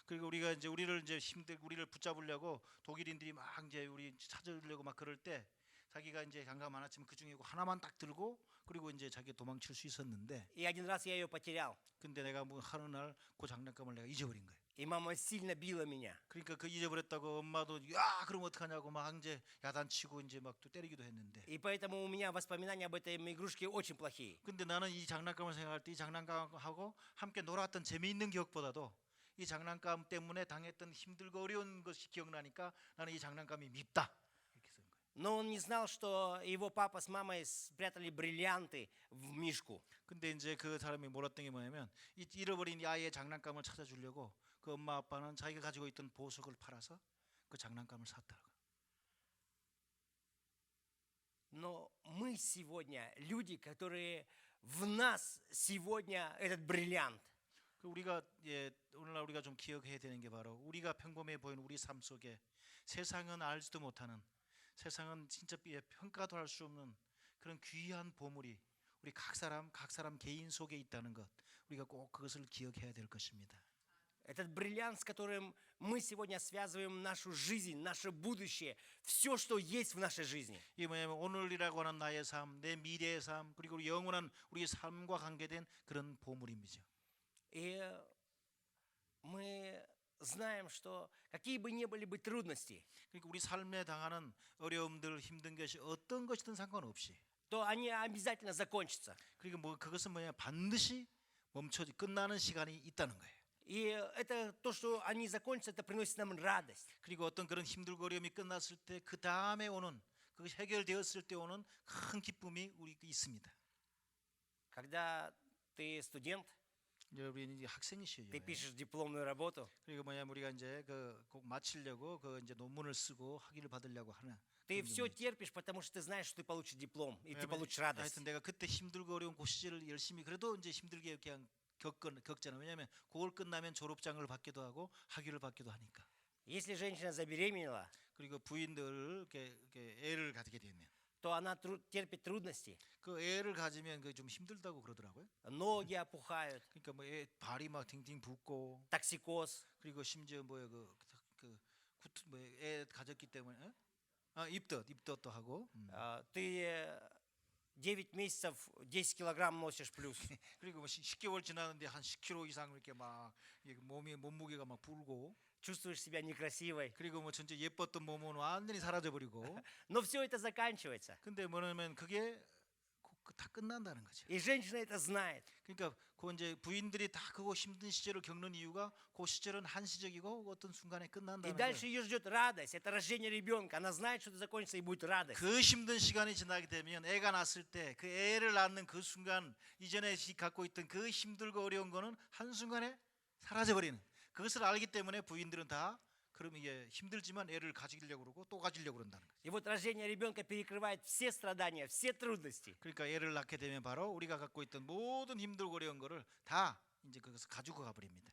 그리고 우리가 이제 우리를 붙잡으려고 독일인들이 막 이제 우리 찾으려고 막 그럴 때 자기가 이제 장갑 많았지만 그 중에 하나만 딱 들고 그리고 이제 자기 도망칠 수 있었는데 И один раз я ее потерял. 근데 내가 뭐 하는 날 그 장난감을 내가 잊어버린 거예요. И мама сильно била меня. 그러니까 그 잊어버렸다고 엄마도 야 그럼 어떡하냐고 막 이제 야단치고 이제 막 또 때리기도 했는데 И поэтому у меня воспоминания об этой игрушке очень плохие. 근데 나는 이 장난감을 생각할 때 이 장난감하고 함께 놀았던 재미있는 기억보다도 이 장난감 때문에 당했던 힘들고 어려운 것이 기억나니까 나는 이 장난감이 밉다 이렇게 쓴 거예요. Но он не знал, что его папа с мамой спрятали бриллианты в мишку. 근데 이제 그 사람이 몰랐던 게 뭐냐면 이 잃어버린 이 아이의 장난감을 찾아주려고 그 엄마 아빠는 자기가 가지고 있던 보석을 팔아서 그 장난감을 샀더라고. Но мы сегодня люди, которые в нас сегодня этот бриллиант. 그 우리가 오늘날 우리가 좀 기억해야 되는 게 바로 우리가 평범해 보이는 우리 삶 속에 세상은 알지도 못하는 세상은 진짜 평가도 할 수 없는 그런 귀한 보물이 우리 각 사람 개인 속에 있다는 것 우리가 꼭 그것을 기억해야 될 것입니다. Этот бриллиант, с которым мы сегодня связываем нашу жизнь, наше будущее, все, что есть в нашей жизни. 이게 뭐냐면 오늘이라고 하는 나의 삶, 내 미래의 삶, 그리고 우리 영원한 우리 삶과 관계된 그런 보물입니다. И мы знаем, что какие бы ни были бы трудности, 그러니까 우리 삶에 당하는 어려움들, 힘든 것이 어떤 것이든 상관없이, то они обязательно закончатся. 그리고 뭐 그것은 뭐냐 반드시 멈춰지 끝나는 시간이 있다는 거예요. И это то, что они закончатся, это приносит нам радость. 그리고 어떤 그런 힘들고 어려움이 끝났을 때 그 다음에 오는 그 해결되었을 때 오는 큰 기쁨이 우리 있습니다. Когда ты студент, 여러분이 이제 학생이시죠. ты пишешь дипломную работу, 그리고 뭐냐면 우리가 이제 그 꼭 마치려고 그 이제 논문을 쓰고 학위를 받으려고 하는. ты все терпишь, потому что ты знаешь, что ты получишь диплом, и ты получишь радость. 하여튼 내가 그때 힘들고 어려운 그 시절을 열심히 그래도 이제 힘들게 그냥 겪잖아. 왜냐하면 그걸 끝나면 졸업장을 받기도 하고 학위를 받기도 하니까. Если женщина забеременела, 그리고 부인들 이렇게 애를 가지게 되면 то она терпит трудности. 그 애를 가지면 그 좀 힘들다고 그러더라고요. Ноги опухают, 그러니까 뭐 애 발이 막 딩딩 붓고 токсикоз. 그리고 심지어 뭐야 애 가졌기 때문에 입덧도 하고 Ты 9 месяцев 10 килограмм носишь плюс. 그리고 뭐 10개월 지났는데 한 10kg 이상 이렇게 막 몸무게가 막 불고 Чувствуешь себя некрасивой. 그리고 뭐 전체 예뻤던 몸은 완전히 사라져 버리고 Но все это заканчивается. 근데 뭐냐면 그게 다 끝난다는 거죠. И женщина это знает. 그러니까 그 이제 부인들이 다 그거 힘든 시절을 겪는 이유가 그 시절은 한시적이고 어떤 순간에 И 끝난다는 дальше 거예요. ее ждет радость. Это рождение ребенка. Она знает, что это закончится и будет радость. 그 힘든 시간이 지나게 되면 애가 낳았을 때 그 애를 낳는 그 순간 이전에 갖고 있던 그 힘들고 어려운 거는 한순간에 사라져 버리는 그것을 알기 때문에 부인들은 다 그럼 이게 힘들지만 애를 가지려고 그러고 또 가지려고 그런다는 거예요. И вот рождение ребенка перекрывает все страдания, все трудности. 그러니까 애를 낳게 되면 바로 우리가 갖고 있던 모든 힘들고 어려운 거를 다 이제 그것을 가지고 가버립니다.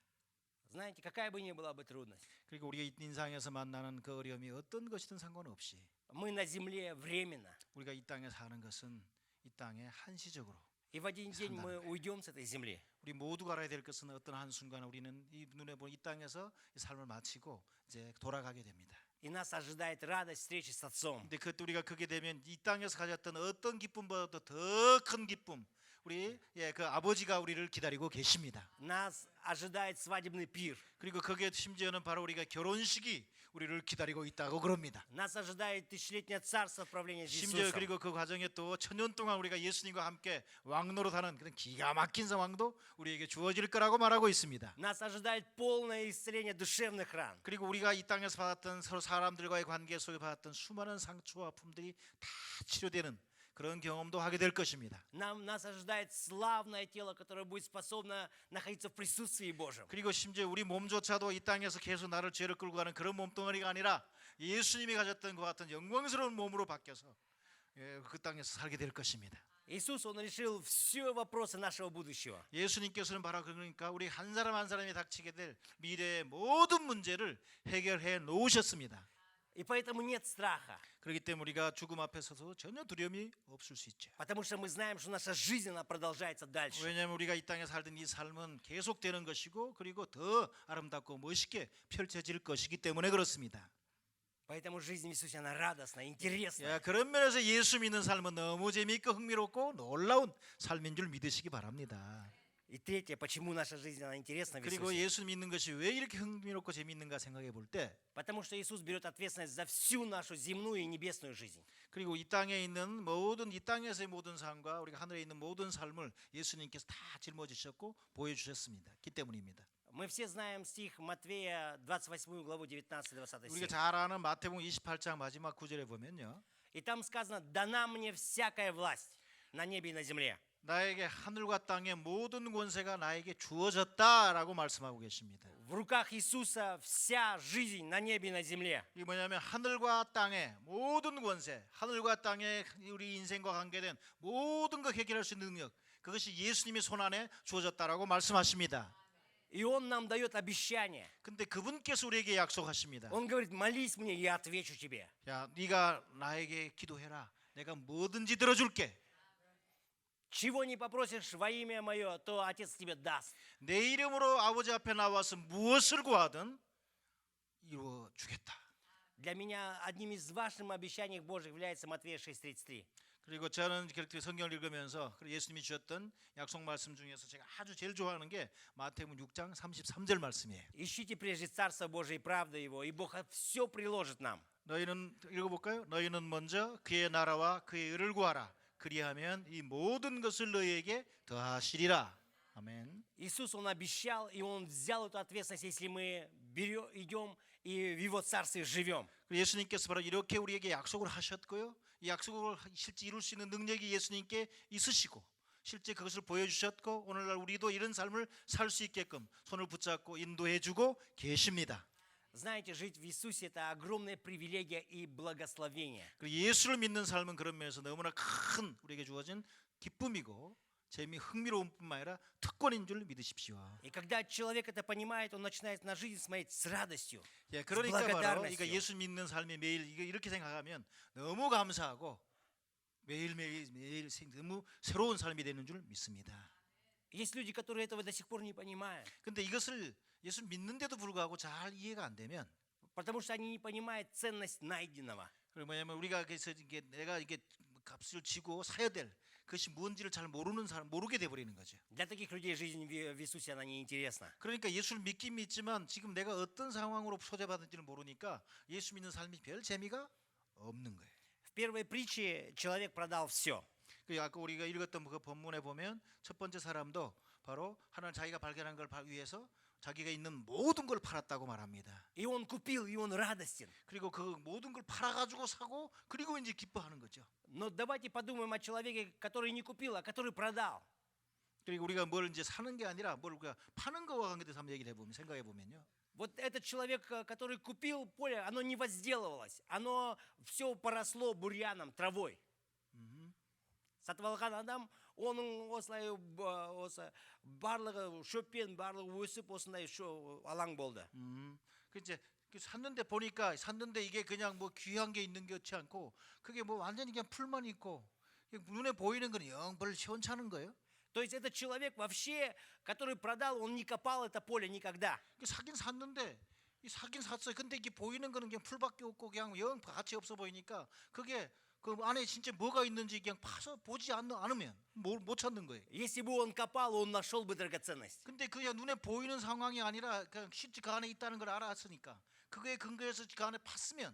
Знаете, какая бы ни была бы трудность, 그리고 우리가 인상에서 만나는 그 어려움이 어떤 것이든 상관없이 мы на земле временно. 우리가 이 땅에 사는 것은 이 땅에 한시적으로 И в один день мы уйдем с этой земли. 우리 모두가 알아야 될 것은 어떤 한순간 우리는 이 눈에 보는 이 땅에서 이 삶을 마치고 이제 돌아가게 됩니다. И нас ожидает радость встречи с Отцом. 근데 그때 우리가 그게 되면 이 땅에서 가졌던 어떤 기쁨보다도 더 큰 기쁨 우리 그 아버지가 우리를 기다리고 계십니다. Нас ожидает свадебный пир. 그리고 그게 심지어는 바로 우리가 결혼식이 우리를 기다리고 있다고 그럽니다. Нас ожидает тысячелетнее царство правления с 심지어 Иисусом. 그리고 그 과정에 또 천년 동안 우리가 예수님과 함께 왕노릇하는 그런 기가 막힌 상황도 우리에게 주어질 거라고 말하고 있습니다. Нас ожидает полное исцеление душевных ран. 그리고 우리가 이 땅에서 받았던 서로 사람들과의 관계 속에 받았던 수많은 상처와 아픔들이 다 치료되는 그런 경험도 하게 될 것입니다. Нас ожидает славное тело, которое будет способно находиться в присутствии Божьем. 그리고 심지어 우리 몸조차도 이 땅에서 계속 나를 죄를 끌고 가는 그런 몸뚱아리가 아니라 예수님이 가졌던 것 같은 영광스러운 몸으로 바뀌어서 그 땅에서 살게 될 것입니다. Иисус, Он решил все вопросы нашего будущего. 예수님께서는 바로 그러니까 우리 한 사람 한 사람이 닥치게 될 미래의 모든 문제를 해결해 놓으셨습니다. И поэтому нет страха. 그렇기 때문에 우리가 죽음 앞에 서서 전혀 두려움이 없을 수 있죠. Потому что мы знаем, что наша жизнь, она продолжается дальше. 왜냐하면 우리가 이 땅에 살던 이 삶은 계속되는 것이고 그리고 더 아름답고 멋있게 펼쳐질 것이기 때문에 그렇습니다. Поэтому жизнь в Иисусе, она радостная, интересная. 예, 그런 면에서 예수 믿는 삶은 너무 재미있고 흥미롭고 놀라운 삶인 줄 믿으시기 바랍니다. И третье, почему наша жизнь, она интересна в 그리고 Иисусе. 예수 믿는 것이 왜 이렇게 흥미롭고 재미있는가 생각해 볼 때, Потому что Иисус берет ответственность за всю нашу земную и небесную жизнь. 그리고 이 땅에 있는 모든 이 땅에서의 모든 삶과 우리가 하늘에 있는 모든 삶을 예수님께서 다 짊어지셨고 보여주셨습니다. 기 때문입니다. Мы все знаем стих Матвея 28 главу 19-20 우리가 стих. 잘 아는 마태복음 28장 마지막 구절에 보면요, И там сказано: «Дана мне всякая власть на небе и на земле». 나에게 하늘과 땅의 모든 권세가 나에게 주어졌다라고 말씀하고 계십니다. В руках Иисуса вся жизнь на небе и на земле. 이게 뭐냐면 하늘과 땅의 모든 권세, 하늘과 땅의 우리 인생과 관계된 모든 것 해결할 수 있는 능력, 그것이 예수님의 손 안에 주어졌다라고 말씀하십니다. И Он нам дает обещание. 근데 그분께서 우리에게 약속하십니다. Он говорит: молись мне, я отвечу тебе. 야, 네가 나에게 기도해라. 내가 뭐든지 들어줄게. Чего не попросишь во имя Мое, то Отец тебе даст. 내 이름으로 아버지 앞에 나와서 무엇을 구하든 이루어 주겠다. Для меня одним из важных обещаний Божьих является Матфея 6:33. 그리고 저는 그렇게 성경을 읽으면서 예수님이 주셨던 약속 말씀 중에서 제가 아주 제일 좋아하는 게 마태복음 6장 33절 말씀이에요. Ищите прежде Царство Божие и правды Его, и Бог все приложит нам. 너희는 읽어볼까요? 너희는 먼저 그의 나라와 그의 의를 구하라. 그리하면 이 모든 것을 너희에게 더하시리라. 아멘. Иисус, Он обещал, и Он взял эту ответственность, если мы идем и в Его Царстве живем. 예수님께서 바로 이렇게 우리에게 약속을 하셨고요. 이 약속을 실제 이룰 수 있는 능력이 예수님께 있으시고 실제 그것을 보여주셨고 오늘날 우리도 이런 삶을 살 수 있게끔 손을 붙잡고 인도해주고 계십니다. Знаете, жить в Иисусе – это огромная привилегия и благословение. 그리고 예수를 믿는 삶은 그런 면에서 너무나 큰 우리에게 주어진 기쁨이고 재미 흥미로운 뿐만 아니라 특권인 줄 믿으십시오. И когда человек это понимает, он начинает на жизнь смотреть с радостью, 예, с 그러니까 바로 благодарностью. 그러니까 예수 믿는 삶이 매일 이렇게 생각하면 너무 감사하고 매일 너무 새로운 삶이 되는 줄 믿습니다. Есть люди, которые этого до сих пор не понимают, 근데 이것을 예수 믿는데도 불구하고 잘 이해가 안 되면 потому что они не понимают ценность найденного. 그리고 뭐냐면 우리가 그래서 이게 내가 이게 값을 지고 사야 될 그것이 뭔지를 잘 모르는 사람 모르게 돼 버리는 거죠. Для таких людей жизнь в Иисусе, она неинтересна. 그러니까 예수를 믿긴 믿지만 지금 내가 어떤 상황으로 소재받은지를 모르니까 예수 믿는 삶이 별 재미가 없는 거예요. В первой притче человек продал все. 그 아까 우리가 읽었던 그 본문에 보면 첫 번째 사람도 바로 하나님 자기가 발견한 걸 위해서 자기가 있는 모든 걸 팔았다고 말합니다. И он купил, и он радостен. 그리고 그 모든 걸 팔아가지고 사고 그리고 이제 기뻐하는 거죠. Но давайте подумаем о человеке, который не купил, а который продал. 그리고 우리가 뭘 이제 사는 게 아니라 뭘 우리가 파는 거와 관계돼서 한번 얘기를 해보면 생각해 보면요. Вот этот человек, который купил поле, оно не возделывалось, оно все поросло бурьяном, travой. Сатып алған адам, оның осылай барлығы шөппен барлығы өсіп осындай алаң болды. 그 이제 샀는데 보니까 샀는데 이게 그냥 뭐 귀한 게 있는 게 없지 않고 그게 뭐 완전히 그냥 풀만 있고 눈에 보이는 건 영 별로 시원찮은 거예요. То есть этот человек вообще, который продал, он не копал это поле никогда. 사긴 샀는데 사긴 샀어요. 근데 이게 보이는 거는 그냥 풀밖에 없고 그냥 영 가치 없어 보이니까 그게 그 안에 진짜 뭐가 있는지 그냥 파서 보지 않으면 못 찾는 거예요. Если бы он копал, он нашел бы драгоценность. 근데 그냥 눈에 보이는 상황이 아니라 그냥 실제 그 안에 있다는 걸 알았으니까 그거에 근거해서 그 안에 팠으면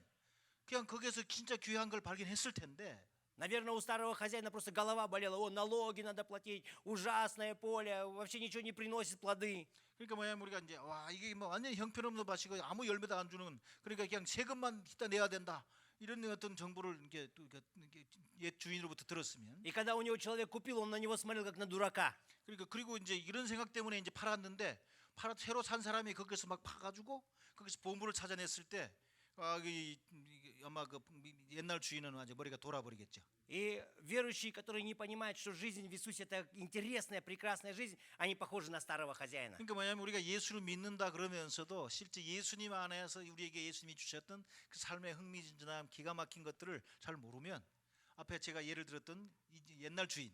그냥 거기에서 진짜 귀한 걸 발견했을 텐데. Наверное, у старого хозяина просто голова болела. О, налоги надо платить, ужасное поле, вообще ничего не приносит плоды. 그러니까 뭐냐면 우리가 이제 와 이게 뭐 완전히 형편없는 밭이고 아무 열매도 안 주는 그러니까 그냥 세금만 기타 내야 된다 이런 어떤 정보를 이게 또 옛 주인으로부터 들었으면. И когда у него человек купил, он на него смотрел как на дурака. 그러니까 그리고 이제 이런 생각 때문에 이제 팔았는데 새로 산 사람이 거기서 막 파가지고 거기서 보물을 찾아냈을 때 아마 그 옛날 주인은 아주 머리가 돌아버리겠죠. И верующие, которые не понимают, что жизнь в Иисусе это интересная, прекрасная жизнь, они похожи на старого хозяина. 그러니까 뭐냐면 우리가 예수를 믿는다 그러면서도 실제 예수님 안에서 우리에게 예수님이 주셨던 그 삶의 흥미진진함, 기가 막힌 것들을 잘 모르면 앞에 제가 예를 들었던 옛날 주인,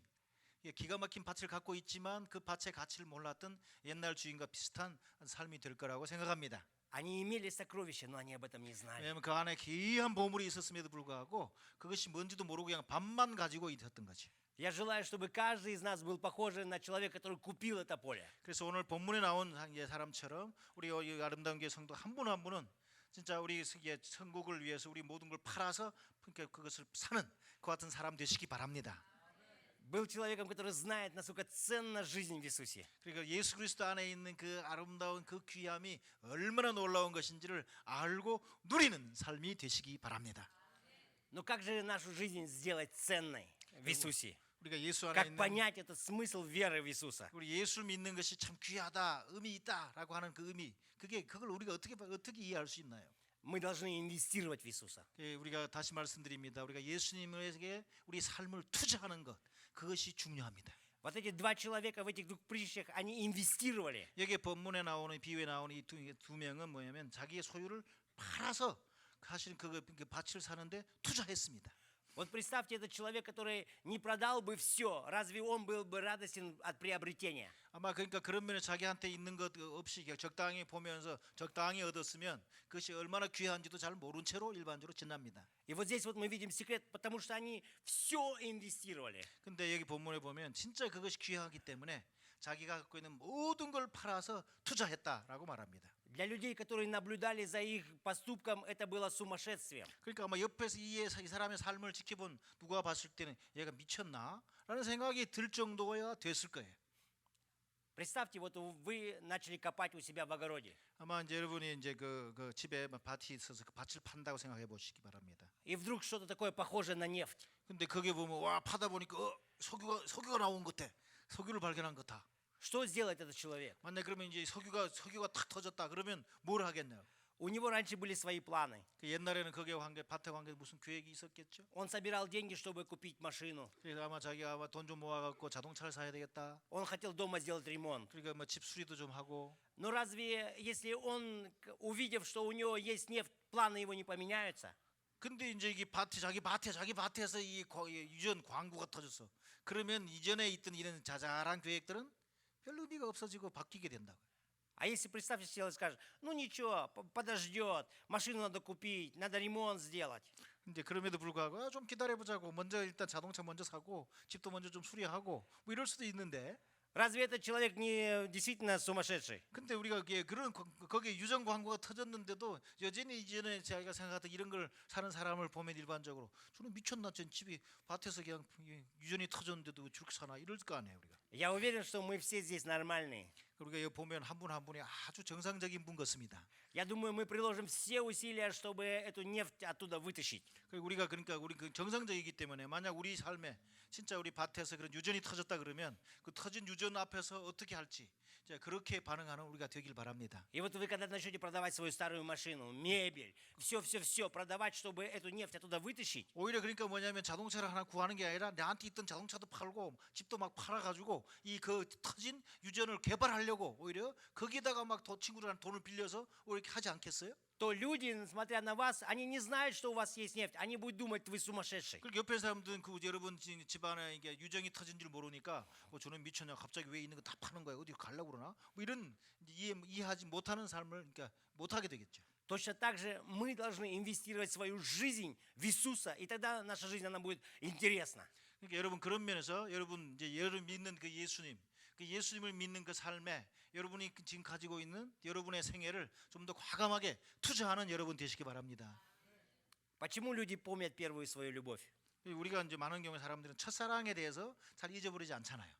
기가 막힌 밭을 갖고 있지만 그 밭의 가치를 몰랐던 옛날 주인과 비슷한 삶이 될 거라고 생각합니다. Они имели сокровища, но они об этом не знали. 왜냐하면 그 안에 귀한 보물이 있었음에도 불구하고 그것이 뭔지도 모르고 그냥 밥만 가지고 있었던 거지. Я желаю, чтобы каждый из нас был похож на человека, который купил это поле. 그래서 오늘 본문에 나온 이제 사람처럼 우리 이 아름다운 교회 성도 한 분 한 분은 진짜 우리 이게 천국을 위해서 우리 모든 걸 팔아서 그러니까 그것을 사는 그 같은 사람 되시기 바랍니다. Был человеком, который знает, насколько ценна жизнь в Иисусе. 그러니까 예수 그리스도 안에 있는 그 아름다운 그 귀함이 얼마나 놀라운 것인지를 알고 누리는 삶이 되시기 바랍니다. Но как же нашу жизнь сделать ценной в Иисусе? 우리가 예수 안에 Как 있는 понять этот смысл веры в Иисуса? 우리 예수 믿는 것이 참 귀하다, 의미 있다라고 하는 그 의미, 그걸 우리가 어떻게 이해할 수 있나요? Мы должны инвестировать в Иисуса. 우리가 다시 말씀드립니다. 우리가 예수님에게 우리 삶을 투자하는 것, 그것이 중요합니다. Вот эти два человека в этих двух притчах, они инвестировали. 여기 본문에 나오는 비유에 나오는 이 두 명은 뭐냐면 자기의 소유를 팔아서 사실 그 밭을 사는데 투자했습니다. Вот представьте, этот человек, который не продал бы все, разве он был бы радостен от приобретения? 아마 그러니까 그런 면에 자기한테 있는 것 없이 적당히 보면서 적당히 얻었으면 그것이 얼마나 귀한지도 잘 모른 채로 일반적으로 지납니다. И вот здесь вот мы видим секрет, потому что они все инвестировали. 근데 여기 본문에 보면 진짜 그것이 귀하기 때문에 자기가 갖고 있는 모든 걸 팔아서 투자했다라고 말합니다. Для людей, которые наблюдали за их поступком, это было сумасшествием. 그러니까 아마 옆에서 이 사람의 삶을 지켜본 누가 봤을 때는 얘가 미쳤나? 라는 생각이 들 정도가 됐을 거예요. Представьте, вот вы начали копать у себя в огороде. 아마 이제 여러분이 이제 그 집에 밭이 있어서 그 밭을 판다고 생각해 보시기 바랍니다. И вдруг что-то такое похожее на нефть. 근데 거기에 보면 와 파다 보니까 석유가 나온 것 같아. 석유를 발견한 것 같아. Что сделает этот человек? 만약 그러면 이제 석유가 탁 터졌다. 그러면 뭘 하겠나요? У него раньше были свои планы. 그 옛날에는 거기에 밭에 관계 무슨 계획이 있었겠죠? Он собирал деньги, чтобы купить машину. 그래서 아마 자기가 아마 돈 좀 모아갖고 자동차를 사야 되겠다. Он хотел дома сделать ремонт. 그러니까 뭐 집 수리도 좀 하고. Но разве, если он, увидев, что у него есть нефть, планы его не поменяются? 근데 이제 이게 자기 밭에서 이 유전 광구가 터졌어. 그러면 이전에 있던 이런 자잘한 계획들은 별 의미가 없어지고 바뀌게 된다고. А если, представьте, человек скажет, ну ничего, подождет, машину надо купить, надо ремонт сделать. 이제 그럼에도 불구하고 좀 기다려보자고 먼저 일단 자동차 먼저 사고 집도 먼저 좀 수리하고 뭐 이럴 수도 있는데. Разве этот человек не действительно сумасшедший? 근데 우리가 그런 거기에 유전 광고가 터졌는데도 여전히 이전에 자기가 생각했던 이런 걸 사는 사람을 보면 일반적으로 저는 미쳤나 전 집이 밭에서 그냥 유전이 터졌는데도 왜 저렇게 사나 이럴 거 아니에요 우리가. Я 우верен, что мы все здесь нормальные. 우리가 여기 보면 한 분 한 분이 아주 정상적인 분 같습니다. Я думаю, мы приложим все усилия, чтобы эту нефть оттуда вытащить. 우리가 그러니까 우리 그 정상적이기 때문에 만약 우리 삶에 진짜 우리 밭에서 그런 유전이 터졌다 그러면 그 터진 유전 앞에서 어떻게 할지 그렇게 반응하는 우리가 되길 바랍니다. И вот вы когда начнете продавать свою старую машину, мебель, все продавать, чтобы эту нефть оттуда вытащить, 오히려 그러니까 뭐냐면 자동차를 하나 구하는 게 아니라 나한테 있던 자동차도 팔고 집도 막 팔아가지고 이 그 터진 유전을 개발하려고 오히려 거기다가 막 친구들한테 돈을 빌려서 이렇게 하지 않겠어요? то люди, смотря на вас, они не знают, что у вас есть нефть. Они будут думать, вы сумасшедший. 그리고 옆에 사람들은 그 여러분 집안에 이게 유정이 터진 줄 모르니까 저는 미쳤냐 갑자기 왜 있는 거 다 파는 거야 어디 가려고 그러나 뭐 이런 이해하지 못하는 삶을 그러니까 못하게 되겠죠. Точно так же мы должны инвестировать свою жизнь в Иисуса, и тогда наша жизнь она будет интересна. 그러니까 여러분 그런 면에서 여러분 믿는 그 예수님을 믿는 그 삶에 여러분이 지금 가지고 있는 여러분의 생애를 좀 더 과감하게 투자하는 여러분 되시기 바랍니다. Почему люди помнят первую свою любовь? 우리가 이제 많은 경우에 사람들은 첫사랑에 대해서 잘 잊어버리지 않잖아요.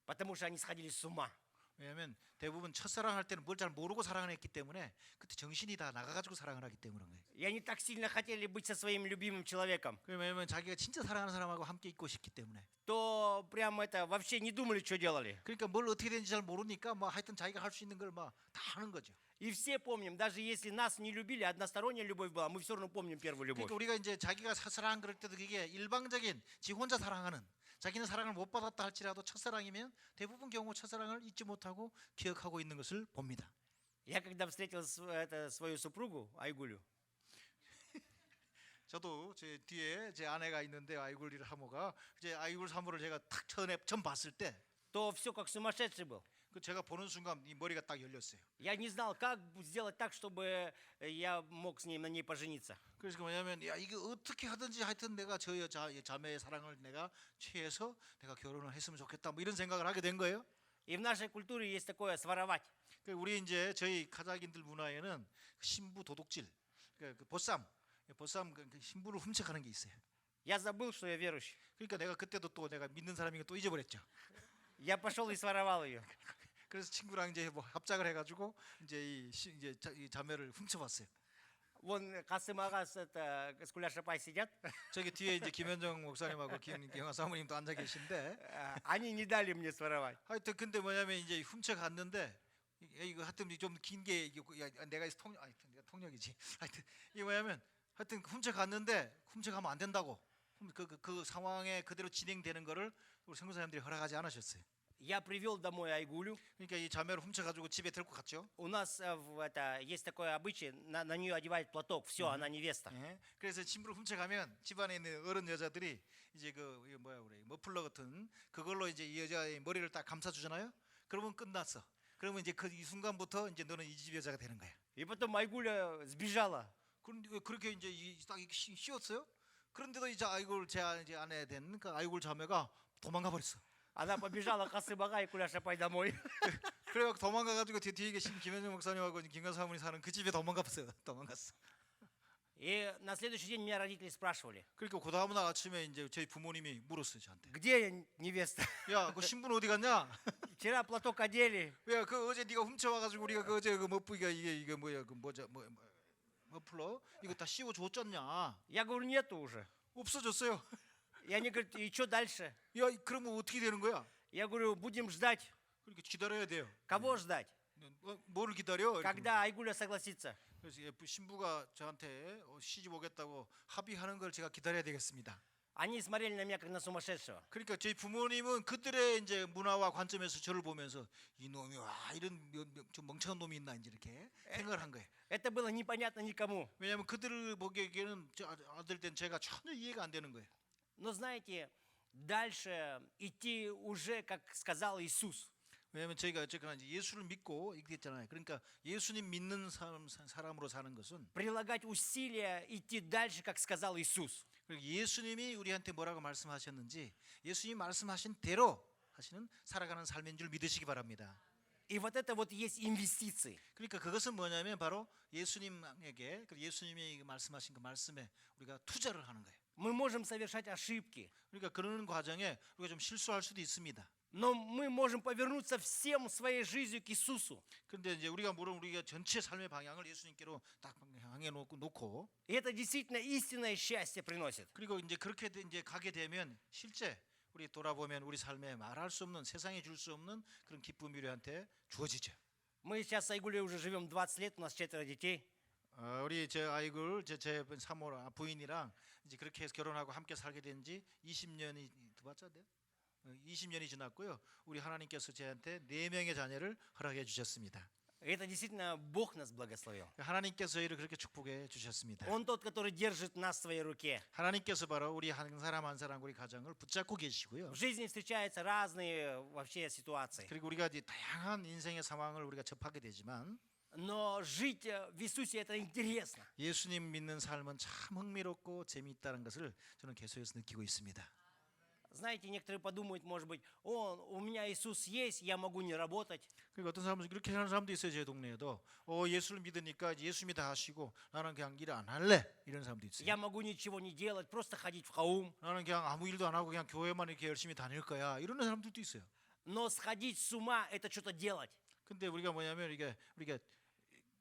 Потому что они сходили с ума. 왜냐하면 대부분 첫사랑할 때는 뭘 잘 모르고 사랑을 했기 때문에 그때 정신이 다 나가가지고 사랑을 하기 때문에 그런 거예요. И они так сильно хотели быть со своим любимым человеком, 왜냐하면 자기가 진짜 사랑하는 사람하고 함께 있고 싶기 때문에. то прям это вообще не думали, что делали. 그러니까 뭘 어떻게 되는지 잘 모르니까 뭐 하여튼 자기가 할 수 있는 걸 막 다 하는 거죠. И все помним, даже если нас не любили, односторонняя любовь была, мы все равно помним первую любовь. 그러니까 우리가 이제 자기가 사랑 그럴 때도 그게 일방적인 지 혼자 사랑하는 자기는 사랑을 못 받았다 할지라도 첫사랑이면 대부분 경우 첫사랑을 잊지 못하고 기억하고 있는 것을 봅니다. Я когда встретил свою супругу, Айгулю, 저도 제 뒤에 제 아내가 있는데 아이굴 사모가 이제 아이굴 사모를 제가 딱 처음 봤을 때 то все как сумасшедший был. 그 제가 보는 순간 이 머리가 딱 열렸어요. Я не знал, как сделать так, чтобы я мог на ней пожениться. 그래서 뭐냐면 야 이게 어떻게 하든지 하여튼 내가 저 여자 자매의 사랑을 내가 취해서 내가 결혼을 했으면 좋겠다 뭐 이런 생각을 하게 된 거예요. И в нашей культуре есть такое своровать. 그 우리 이제 저희 카자흐인들 문화에는 신부 도둑질, 그 보쌈 그 신부를 훔쳐가는 게 있어요. Я забыл, что я верующий. 그러니까 내가 그때도 또 내가 믿는 사람인 걸 또 잊어버렸죠. Я пошел и своровал ее. 그래서 친구랑 이제 뭐 합작을 해가지고 이제 이 자매를 훔쳐봤어요. Вон Касым Агас, это Скуля Шапай сидят. 저기 뒤에 이제 김현정 목사님하고 김경화 사모님도 앉아 계신데 Они не дали мне своровать. 하여튼 근데 뭐냐면 이제 훔쳐갔는데 이거 하여튼 좀 긴 게 내가 내가 통역이지. 하여튼 이게 뭐냐면 하여튼 훔쳐갔는데 훔쳐가면 안 된다고 그 상황에 그대로 진행되는 거를 우리 선교사님들이 허락하지 않으셨어요. Я привел домой Айгулю. 그러니까 이 자매를 훔쳐가지고 집에 데리고 갔죠. У нас есть такое обычай, на нее одевают платок, все, она невеста. 예. 그래서 신부를 훔쳐가면 집안에 있는 어른 여자들이 이제 이거 뭐야 우리 머플러 같은 그걸로 이제 이 여자의 머리를 딱 감싸주잖아요. 그러면 끝났어. 그러면 이제 이 순간부터 이제 너는 이 집 여자가 되는 거야. И потом Айгуля сбежала. 그런데 그렇게 이제 딱 씌웠어요. 그런데도 이제 아이골 제 아내 된 그 아이골 자매가 도망가 버렸어. Она побежала Касым Ага и Куля Шапай домой. 그래가 도망가가지고 뒤에 계신 김현정 목사님하고 김경 사모님 사는 그 집에 도망갔어요. 도망갔어. И на следующий день меня родители спрашивали, 그러니까 그 다음 날 아침에 이제 저희 부모님이 물었어요 저한테. где невеста? 야, 그 신부는 어디 갔냐? Вчера платок одели. 야, 그 어제 네가 훔쳐와가지고 우리가 그 어제 그 머프기가 이게 뭐야 그 머플러 이거 다 씌워 줬잖냐? Я говорю, нету уже. 없어졌어요. И они говорят, и что дальше? 야, 그러면 어떻게 되는 거야? Я говорю, будем ждать. 그러니까 기다려야 돼요. Кого ждать? 뭐를 기다려? 이렇게 Когда Айгуля согласится. 그래서 신부가 저한테 시집 오겠다고 합의하는 걸 제가 기다려야 되겠습니다. Они смотрели на меня как на сумасшедшего. 그러니까 저희 부모님은 그들의 이제 문화와 관점에서 저를 보면서 이놈이 와 이런 좀 멍청한 놈이 있나 이제 이렇게 생각을 한 거예요. Это было непонятно никому. 왜냐하면 그들을 보기에는 저 아들 땐 제가 전혀 이해가 안 되는 거예요. Но знаете, дальше идти уже, как сказал Иисус. 왜냐하면 저희가 어쨌거나 이제 예수를 믿고 이렇게 됐잖아요. 그러니까 예수님 믿는 사람으로 사는 것은 Прилагать усилия, идти дальше, как сказал Иисус. 그리고 예수님이 우리한테 뭐라고 말씀하셨는지 예수님 말씀하신 대로 하시는 살아가는 삶인 줄 믿으시기 바랍니다. И вот это вот есть инвестиции. 그러니까 그것은 뭐냐면 바로 예수님에게 예수님이 말씀하신 그 말씀에 우리가 투자를 하는 거예요. Мы можем совершать ошибки, 그러니까 그러는 과정에 우리가 좀 실수할 수도 있습니다. но мы можем повернуться всем своей жизнью к Иисусу. 그런데 이제 우리가 물론 우리가 전체 삶의 방향을 예수님께로 딱 향해 놓고 И это действительно истинное счастье приносит. 그리고 이제 그렇게 이제 가게 되면 실제 우리 돌아보면 우리 삶에 말할 수 없는 세상에 줄 수 없는 그런 기쁨이 우리한테 주어지죠. Мы сейчас с Айгулей уже живем 20 лет, у нас 4 детей. 우리 제 아이들 제 사모 부인이랑 이제 그렇게 해서 결혼하고 함께 살게 된 지 20년이 더 맞죠? 20년이 지났고요. 우리 하나님께서 저한테 4명의 자녀를 허락해 주셨습니다. И это действительно Бог нас благословил. 하나님께서 저희를 그렇게 축복해 주셨습니다. Он тот, который держит нас в своей руке. 하나님께서 바로 우리 한 사람 한 사람 우리 가정을 붙잡고 계시고요. В жизни встречаются разные вообще ситуации. 그리고 우리가 이제 다양한 인생의 상황을 우리가 접하게 되지만 Но жить в Иисусе это интересно. 예수님 믿는 삶은 참 흥미롭고 재미있다는 것을 저는 계속해서 느끼고 있습니다. Знаете, некоторые подумают, может быть, у меня Иисус есть, я могу не работать. 그리고 어떤 사람은 그렇게 하는 사람도 있어요. 제 동네에도 예수를 믿으니까 예수님이 다 하시고 나는 그냥 일 안 할래 이런 사람도 있어요. Я могу ничего не делать, просто ходить в хаум. 나는 그냥 아무 일도 안 하고 그냥 교회만 이렇게 열심히 다닐 거야 이러는 사람들도 있어요. Но сходить с ума это что-то делать. 근데 우리가 뭐냐면 우리가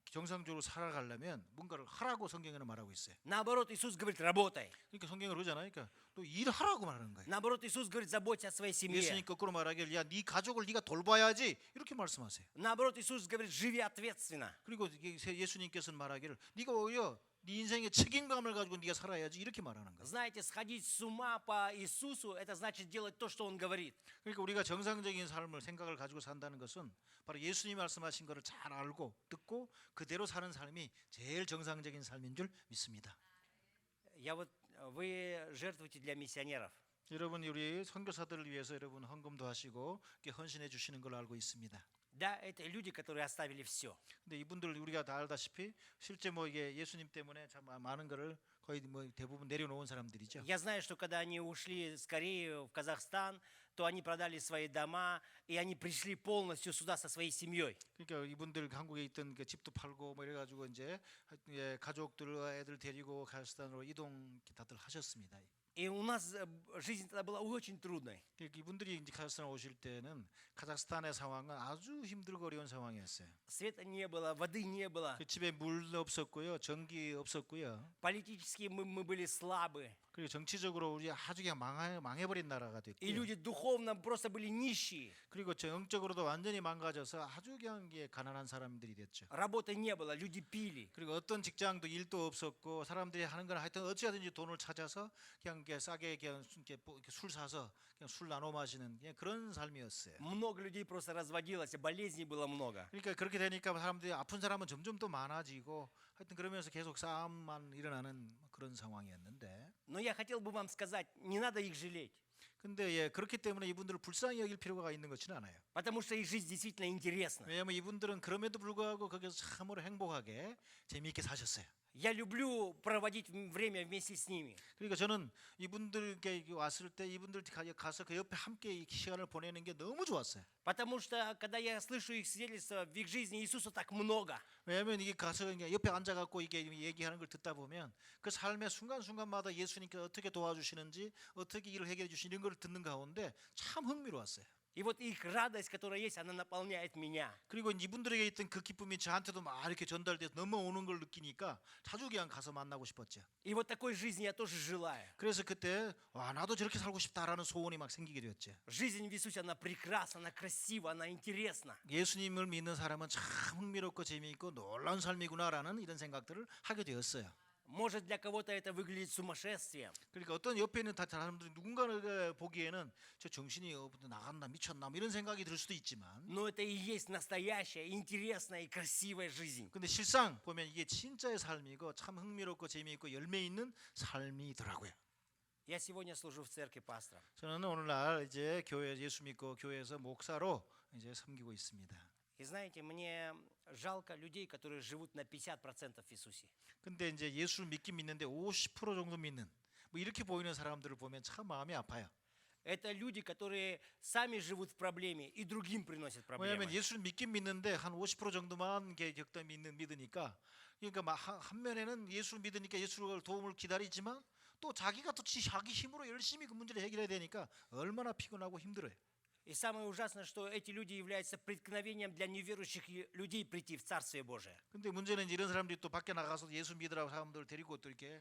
정상적으로 살아가려면 뭔가를 하라고 성경에는 말하고 있어요. Наоборот, Иисус говорит, работай. 그러니까 성경을 그러잖아요. 그러니까 또 일하라고 말하는 거예요. Наоборот, Иисус говорит, заботься о своей семье. 예수님 거꾸로 말하길 야, 네 가족을 네가 돌봐야지 이렇게 말씀하세요. Наоборот, Иисус говорит, живи ответственно. 그리고 예수님께서는 말하기를 네가 오히려 네 인생의 책임감을 가지고 네가 살아야지 이렇게 말하는 거예요. Знаете, сходить с ума по Иисусу, это значит делать то, что Он говорит. 그러니까 우리가 정상적인 삶을 생각을 가지고 산다는 것은 바로 예수님 말씀하신 것을 잘 알고 듣고 그대로 사는 삶이 제일 정상적인 삶인 줄 믿습니다. Вы жертвуете для миссионеров. 여러분 우리 선교사들을 위해서 여러분 헌금도 하시고 이렇게 헌신해 주시는 걸 알고 있습니다. Да, это люди, которые оставили все. 근데 이분들 우리가 다 알다시피 실제 뭐 이게 예수님 때문에 참 많은 거를 거의 뭐 대부분 내려놓은 사람들이죠. Я знаю, что когда они ушли с Кореи в Казахстан, то они продали свои дома, и они пришли полностью сюда со своей семьей. 그러니까 이분들 한국에 있던 그 집도 팔고 뭐 이래가지고 이제 예, 가족들 애들 데리고 카자흐스탄으로 이동 다들 하셨습니다. И у нас жизнь тогда была очень трудной. 그러니까 이분들이 이제 카자흐스탄 오실 때는 카자흐스탄의 상황은 아주 힘들고 어려운 상황이었어요. Света не было, воды не было. 그 집에 물도 없었고요, 전기 없었고요. Политически мы были слабы. 그리고 정치적으로 우리 아주 그냥 망해버린 나라가 И 됐고요. люди духовно просто были нищие. 그리고 영적으로도 완전히 망가져서 아주 그냥 이게 가난한 사람들이 됐죠. Работы не было, люди пили. 그리고 어떤 직장도 일도 없었고 사람들이 하는 건 하여튼 어찌하든지 돈을 찾아서 그냥 이렇게 싸게 그냥 이렇게 술 사서 그냥 술 나눠 마시는 그냥 그런 삶이었어요. Много людей просто разводилось, болезней было много. 그러니까 그렇게 되니까 사람들이 아픈 사람은 점점 더 많아지고 하여튼 그러면서 계속 싸움만 일어나는 그런 상황이었는데 Но я хотел бы вам сказать, не надо их жалеть, 근데 예, 그렇기 때문에 이분들을 불쌍히 여길 필요가 있는 것은 않아요. потому что их жизнь действительно интересна. 왜냐하면 이분들은 그럼에도 불구하고 거기서 참으로 행복하게 재미있게 사셨어요. Я люблю проводить время вместе с ними. 그러니까 저는 이분들께 왔을 때 이분들 가서 그 옆에 함께 이 시간을 보내는 게 너무 좋았어요. Потому что, когда я слышу их свидетельства, в их жизни Иисуса так много. 왜냐하면 이게 가서 그냥 옆에 앉아갖고 이게 얘기하는 걸 듣다 보면 그 삶의 순간순간마다 예수님께서 어떻게 도와주시는지 어떻게 일을 해결해 주시는 이런 걸 듣는 가운데 참 흥미로웠어요. И вот их радость, которая есть, она наполняет меня. 그리고 이분들에게 있던 그 기쁨이 저한테도 막 이렇게 전달돼서 넘어오는 걸 느끼니까 자주 그냥 가서 만나고 싶었죠. И вот такой жизни я тоже желаю. 그래서 그때 와 나도 저렇게 살고 싶다라는 소원이 막 생기게 되었죠. Жизнь в Иисусе, она прекрасна, она красива, она интересна. 예수님을 믿는 사람은 참 흥미롭고 재미있고 놀라운 삶이구나라는 이런 생각들을 하게 되었어요. Может, для кого-то это выглядит сумасшествием. 그러니까 어떤 옆에 있는 사람들이 누군가를 보기에는 저 정신이 나갔나 미쳤나 뭐 이런 생각이 들 수도 있지만 Но это и есть настоящая, интересная и красивая жизнь. 근데 실상 보면 이게 진짜의 삶이고 참 흥미롭고 재미있고 열매 있는 삶이더라고요. Я сегодня служу в церкви пастором. 저는 오늘날 이제 교회 예수 믿고 교회에서 목사로 이제 섬기고 있습니다. И знаете, мне жалко людей, которые живут на 50% в Иисусе. 근데 이제 예수를 믿긴 믿는데 50% 정도 믿는 뭐 이렇게 보이는 사람들을 보면 참 마음이 아파요. Это люди, которые сами живут в проблеме и другим приносят 왜냐하면 проблемы. 예수를 믿긴 믿는데 한 50% 정도만 겪다 믿으니까 그러니까 막 한 면에는 예수를 믿으니까 예수를 도움을 기다리지만 또 자기가 또 자기 힘으로 열심히 그 문제를 해결해야 되니까 얼마나 피곤하고 힘들어요. И самое ужасное, что эти люди являются преткновением для неверующих людей прийти в Царствие Божие. 근데 문제는 이런 사람들이 또 밖에 나가서 예수 믿으라고 사람들을 데리고 또 이렇게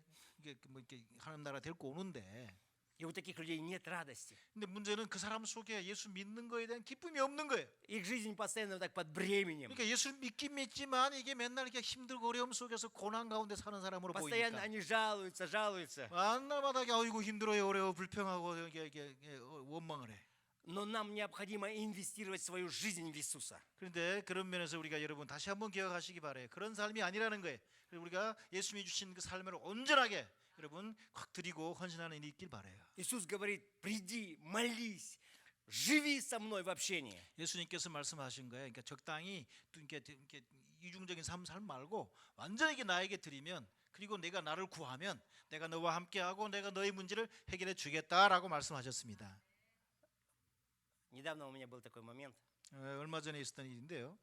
뭐 이렇게 하는 나라 데리고 오는데 И у таких людей нет радости. 근데 문제는 그 사람 속에 예수 믿는 거에 대한 기쁨이 없는 거예요. Их жизнь постоянно так под бременем. 그러니까 예수 믿긴 믿지만 이게 맨날 이렇게 힘들고 어려움 속에서 고난 가운데 사는 사람으로 Постоянно 보이니까 они жалуются. 만날마다 아이고 힘들어요, 어려워, 불평하고 이게 원망을 해. Но нам необходимо инвестировать свою жизнь в Иисуса. 그런데 그런 면에서 우리가 여러분 다시 한번 기억하시기 바래요. 그런 삶이 아니라는 거예요. 그리고 우리가 예수님이 주신 그 삶을 온전하게 여러분 확 드리고 헌신하는 일이 있길 바래요. Иисус говорит, приди, молись, живи со мной в общении. 예수님께서 말씀하신 거예요. 그러니까 적당히 이렇게 이중적인 삶 말고 완전히 나에게 드리면 그리고 내가 나를 구하면 내가 너와 함께하고 내가 너의 문제를 해결해 주겠다라고 말씀하셨습니다. Недавно у меня был такой момент. 얼마 전에 있었던 일인데요.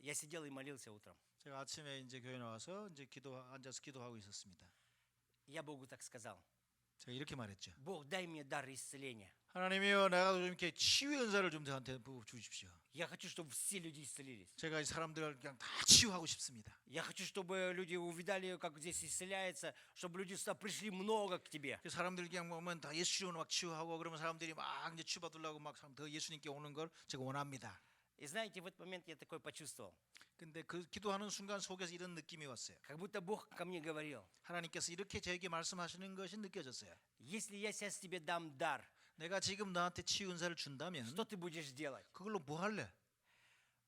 Я сидел и молился утром. 제가 아침에 이제 교회 나와서 이제 앉아서 기도하고 있었습니다. Я Богу так сказал. 제가 이렇게 말했죠. Бог, дай мне дар исцеления. 하나님이여, 내가 좀 이렇게 치유 은사를 좀 저한테 주십시오. Я хочу, чтобы все люди исцелились. 제가 이 사람들을 그냥 다 치유하고 싶습니다. Я хочу, чтобы люди увидали, как здесь исцеляется, чтобы люди сюда пришли много к тебе. 사람들 그냥 보면 다 예수로 막 치유하고 그러면 사람들이 막 이제 치유받으려고 막 더 예수님께 오는 걸 제가 원합니다. И знаете, в этот момент я такой почувствовал. 근데 그 기도하는 순간 속에서 이런 느낌이 왔어요. Как будто Бог ко мне говорил. 하나님께서 이렇게 저에게 말씀하시는 것이 느껴졌어요. Если я сейчас тебе дам дар, 내가 지금 너한테 치유 은사를 준다면 что ты будешь делать? 그걸로 뭐 할래?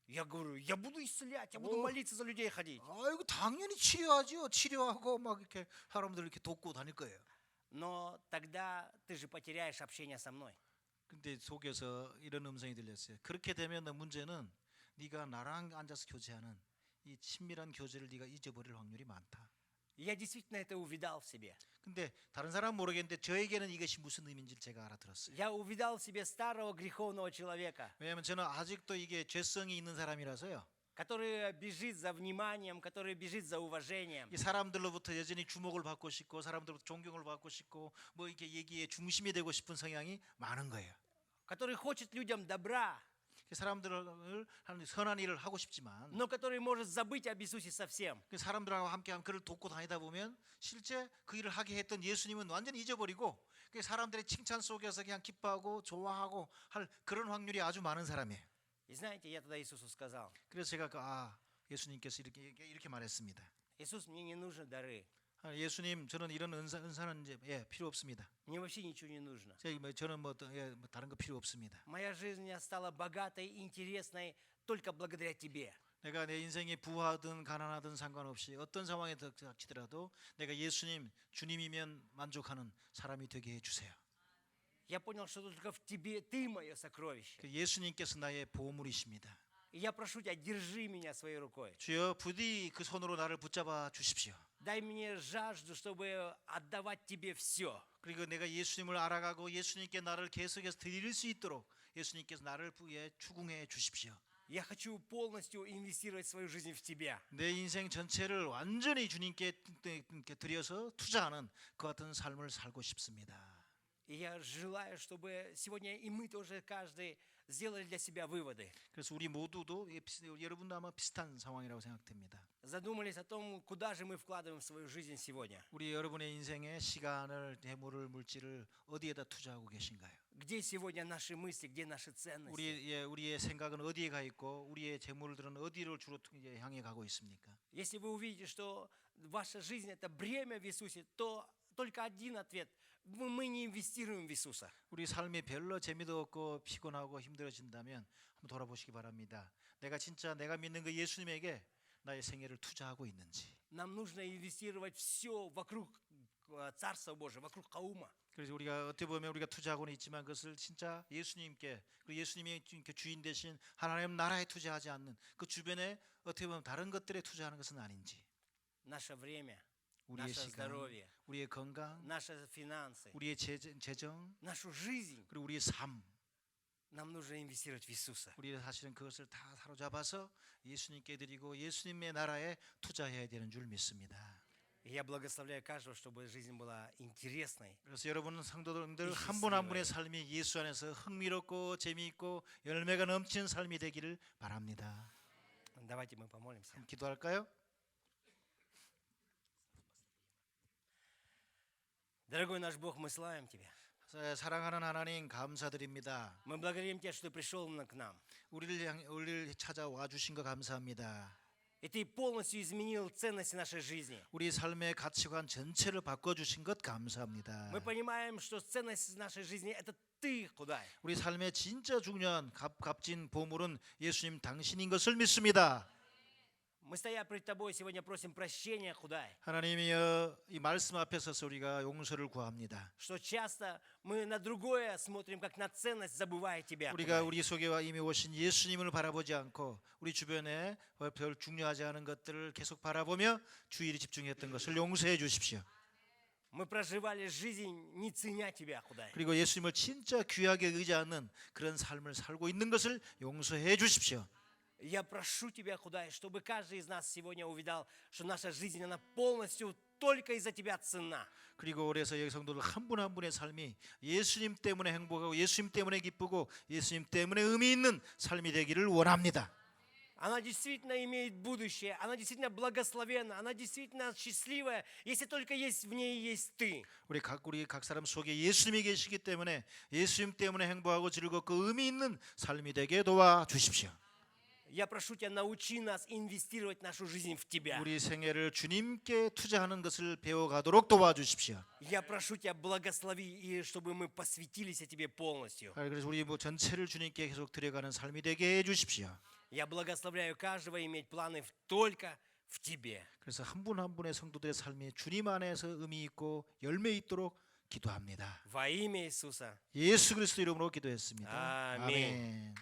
Я говорю, я буду исцелять, я буду молиться за людей ходить. 아이고 당연히 치료하죠. 치료하고 막 이렇게 사람들 이렇게 돕고 다닐 거예요. Но тогда ты же потеряешь общение со мной. 근데 속에서 이런 음성이 들렸어요. 그렇게 되면 너 문제는 네가 나랑 앉아서 교제하는 이 친밀한 교제를 네가 잊어버릴 확률이 많다. И я действительно это увидал в себе. 근데 다른 사람은 모르겠는데 저에게는 이것이 무슨 의미인지 제가 알아들었어요. Я увидал в себе старого греховного человека, 왜냐하면 저는 아직도 이게 죄성이 있는 사람이라서요. который бежит за вниманием, который бежит за уважением, 이 사람들로부터 여전히 주목을 받고 싶고 사람들로부터 존경을 받고 싶고 뭐 이렇게 얘기의 중심이 되고 싶은 성향이 많은 거예요. который хочет людям добра, 사람들을 하는 선한 일을 하고 싶지만 но который может забыть об Иисусе совсем. 그 사람들하고 함께 그를 돕고 다니다 보면 실제 그 일을 하게 했던 예수님은 완전히 잊어버리고 그 사람들의 칭찬 속에서 그냥 기뻐하고 좋아하고 할 그런 확률이 아주 많은 사람이에요. И знаете, я тогда Иисусу сказал: 그래서 제가 예수님께서 이렇게 말했습니다. Иисус, мне не нужны дары, 예수님, 저는 이런 은사는 이제 필요 없습니다. мне вообще ничего не нужно. 저는 뭐 다른 거 필요 없습니다. Моя жизнь стала богатой и интересной только благодаря тебе. 내가 내 인생이 부하든 가난하든 상관없이 어떤 상황에 닥치더라도 내가 예수님, 주님이면 만족하는 사람이 되게 해주세요. Я понял, что только в тебе ты мое сокровище. 예수님께서 나의 보물이십니다. И я прошу тебя, держи меня своей рукой. 주여 부디 그 손으로 나를 붙잡아 주십시오. Дай мне жажду, чтобы отдавать тебе все. 그리고 내가 예수님을 알아가고 예수님께 나를 계속해서 드릴 수 있도록 예수님께서 나를 추궁해 주십시오. Я хочу полностью инвестировать свою жизнь в тебя. 내 인생 전체를 완전히 주님께 드려서 투자하는 그 같은 삶을 살고 싶습니다. И я желаю, чтобы сегодня и мы тоже каждый сделали для себя выводы. 그래서 우리 모두도 여러분도 아마 비슷한 상황이라고 생각됩니다. Задумались о том, куда же мы вкладываем свою жизнь сегодня. 우리 여러분의 인생에 시간을, 재물을, 물질을 어디에다 투자하고 계신가요? Где сегодня наши мысли, где наши ценности? 우리의 생각은 어디에 가 있고 우리의 재물들은 어디를 주로 향해 가고 있습니까? Если вы увидите, что ваша жизнь это бремя в Иисусе, то только один ответ: мы не инвестируем в Иисуса. 우리 삶이 별로 재미도 없고 피곤하고 힘들어진다면 한번 돌아보시기 바랍니다. 내가 진짜 내가 믿는 그 예수님에게 나의 생애를 투자하고 있는지. Нам нужно инвестировать все вокруг Царства Божьего, вокруг Хаума. 그래서 우리가 어떻게 보면 우리가 투자하고는 있지만 그것을 진짜 예수님께 그리고 예수님이 주인 되신 하나님 나라에 투자하지 않는 그 주변에 어떻게 보면 다른 것들에 투자하는 것은 아닌지. Наше время, 우리의 наше 시간, здоровье, 우리의 건강, наши финансы, 우리의 재정, нашу жизнь 그리고 우리의 삶. нам нужно инвестировать в Иисуса. 우리는 사실은 그것을 다 사로잡아서 예수님께 드리고 예수님의 나라에 투자해야 되는 줄 믿습니다. И я благословляю каждого, чтобы жизнь была интересной. 그래서 여러분 성도들 한 분 한 분의 삶이 예수 안에서 흥미롭고 재미있고 열매가 넘치는 삶이 되기를 바랍니다. Давайте мы помолимся. 기도할까요? Дорогой наш Бог, мы славим Тебя. 사랑하는 하나님 감사드립니다. Мы благодарим Тебя, что Ты пришел к нам. 우리를 찾아와 주신 거 감사합니다. И Ты полностью изменил ценности нашей жизни. 우리 삶의 가치관 전체를 바꿔 주신 것 감사합니다. Мы понимаем, что ценность нашей жизни – это Ты, Худай. 우리 삶의 진짜 중요한 값진 보물은 예수님 당신인 것을 믿습니다. Мы, стоя пред Тобой, сегодня просим прощения, Худай, 하나님이여 이 말씀 앞에 서서 우리가 용서를 구합니다. что часто мы на другое смотрим, как на ценность, забывая Тебя, 우리가 Худай. 우리 속에 이미 오신 예수님을 바라보지 않고 우리 주변에 별 중요하지 않은 것들을 계속 바라보며 주의를 집중했던 것을 용서해 주십시오. Мы проживали жизнь, не ценя Тебя, Худай. 그리고 예수님을 진짜 귀하게 의지하는 그런 삶을 살고 있는 것을 용서해 주십시오. Я прошу Тебя, Худай, чтобы каждый из нас сегодня увидал, что наша жизнь, она полностью только из-за Тебя ценна. 그리고 그래서 여기 성도들 한 분 한 분의 삶이 예수님 때문에 행복하고 예수님 때문에 기쁘고 예수님 때문에 의미 있는 삶이 되기를 원합니다. Она действительно имеет будущее, она действительно благословенна, она действительно счастливая, если только есть в ней есть Ты. 우리 각 사람 속에 예수님이 계시기 때문에 예수님 때문에 행복하고 즐겁고 의미 있는 삶이 되게 도와 주십시오. Я прошу Тебя, научи нас инвестировать нашу жизнь в Тебя. 우리 생애를 주님께 투자하는 것을 배워가도록 도와주십시오. Я прошу Тебя, благослови, и чтобы мы посвятились Тебе полностью. 그래서 우리 전체를 주님께 계속 드려가는 삶이 되게 해주십시오. Я благословляю каждого иметь планы только в Тебе. 그래서 한 분 한 분의 성도들의 삶이 주님 안에서 의미 있고 열매 있도록 기도합니다. Во имя Иисуса. 예수 그리스도 이름으로 기도했습니다. 아멘. 아멘.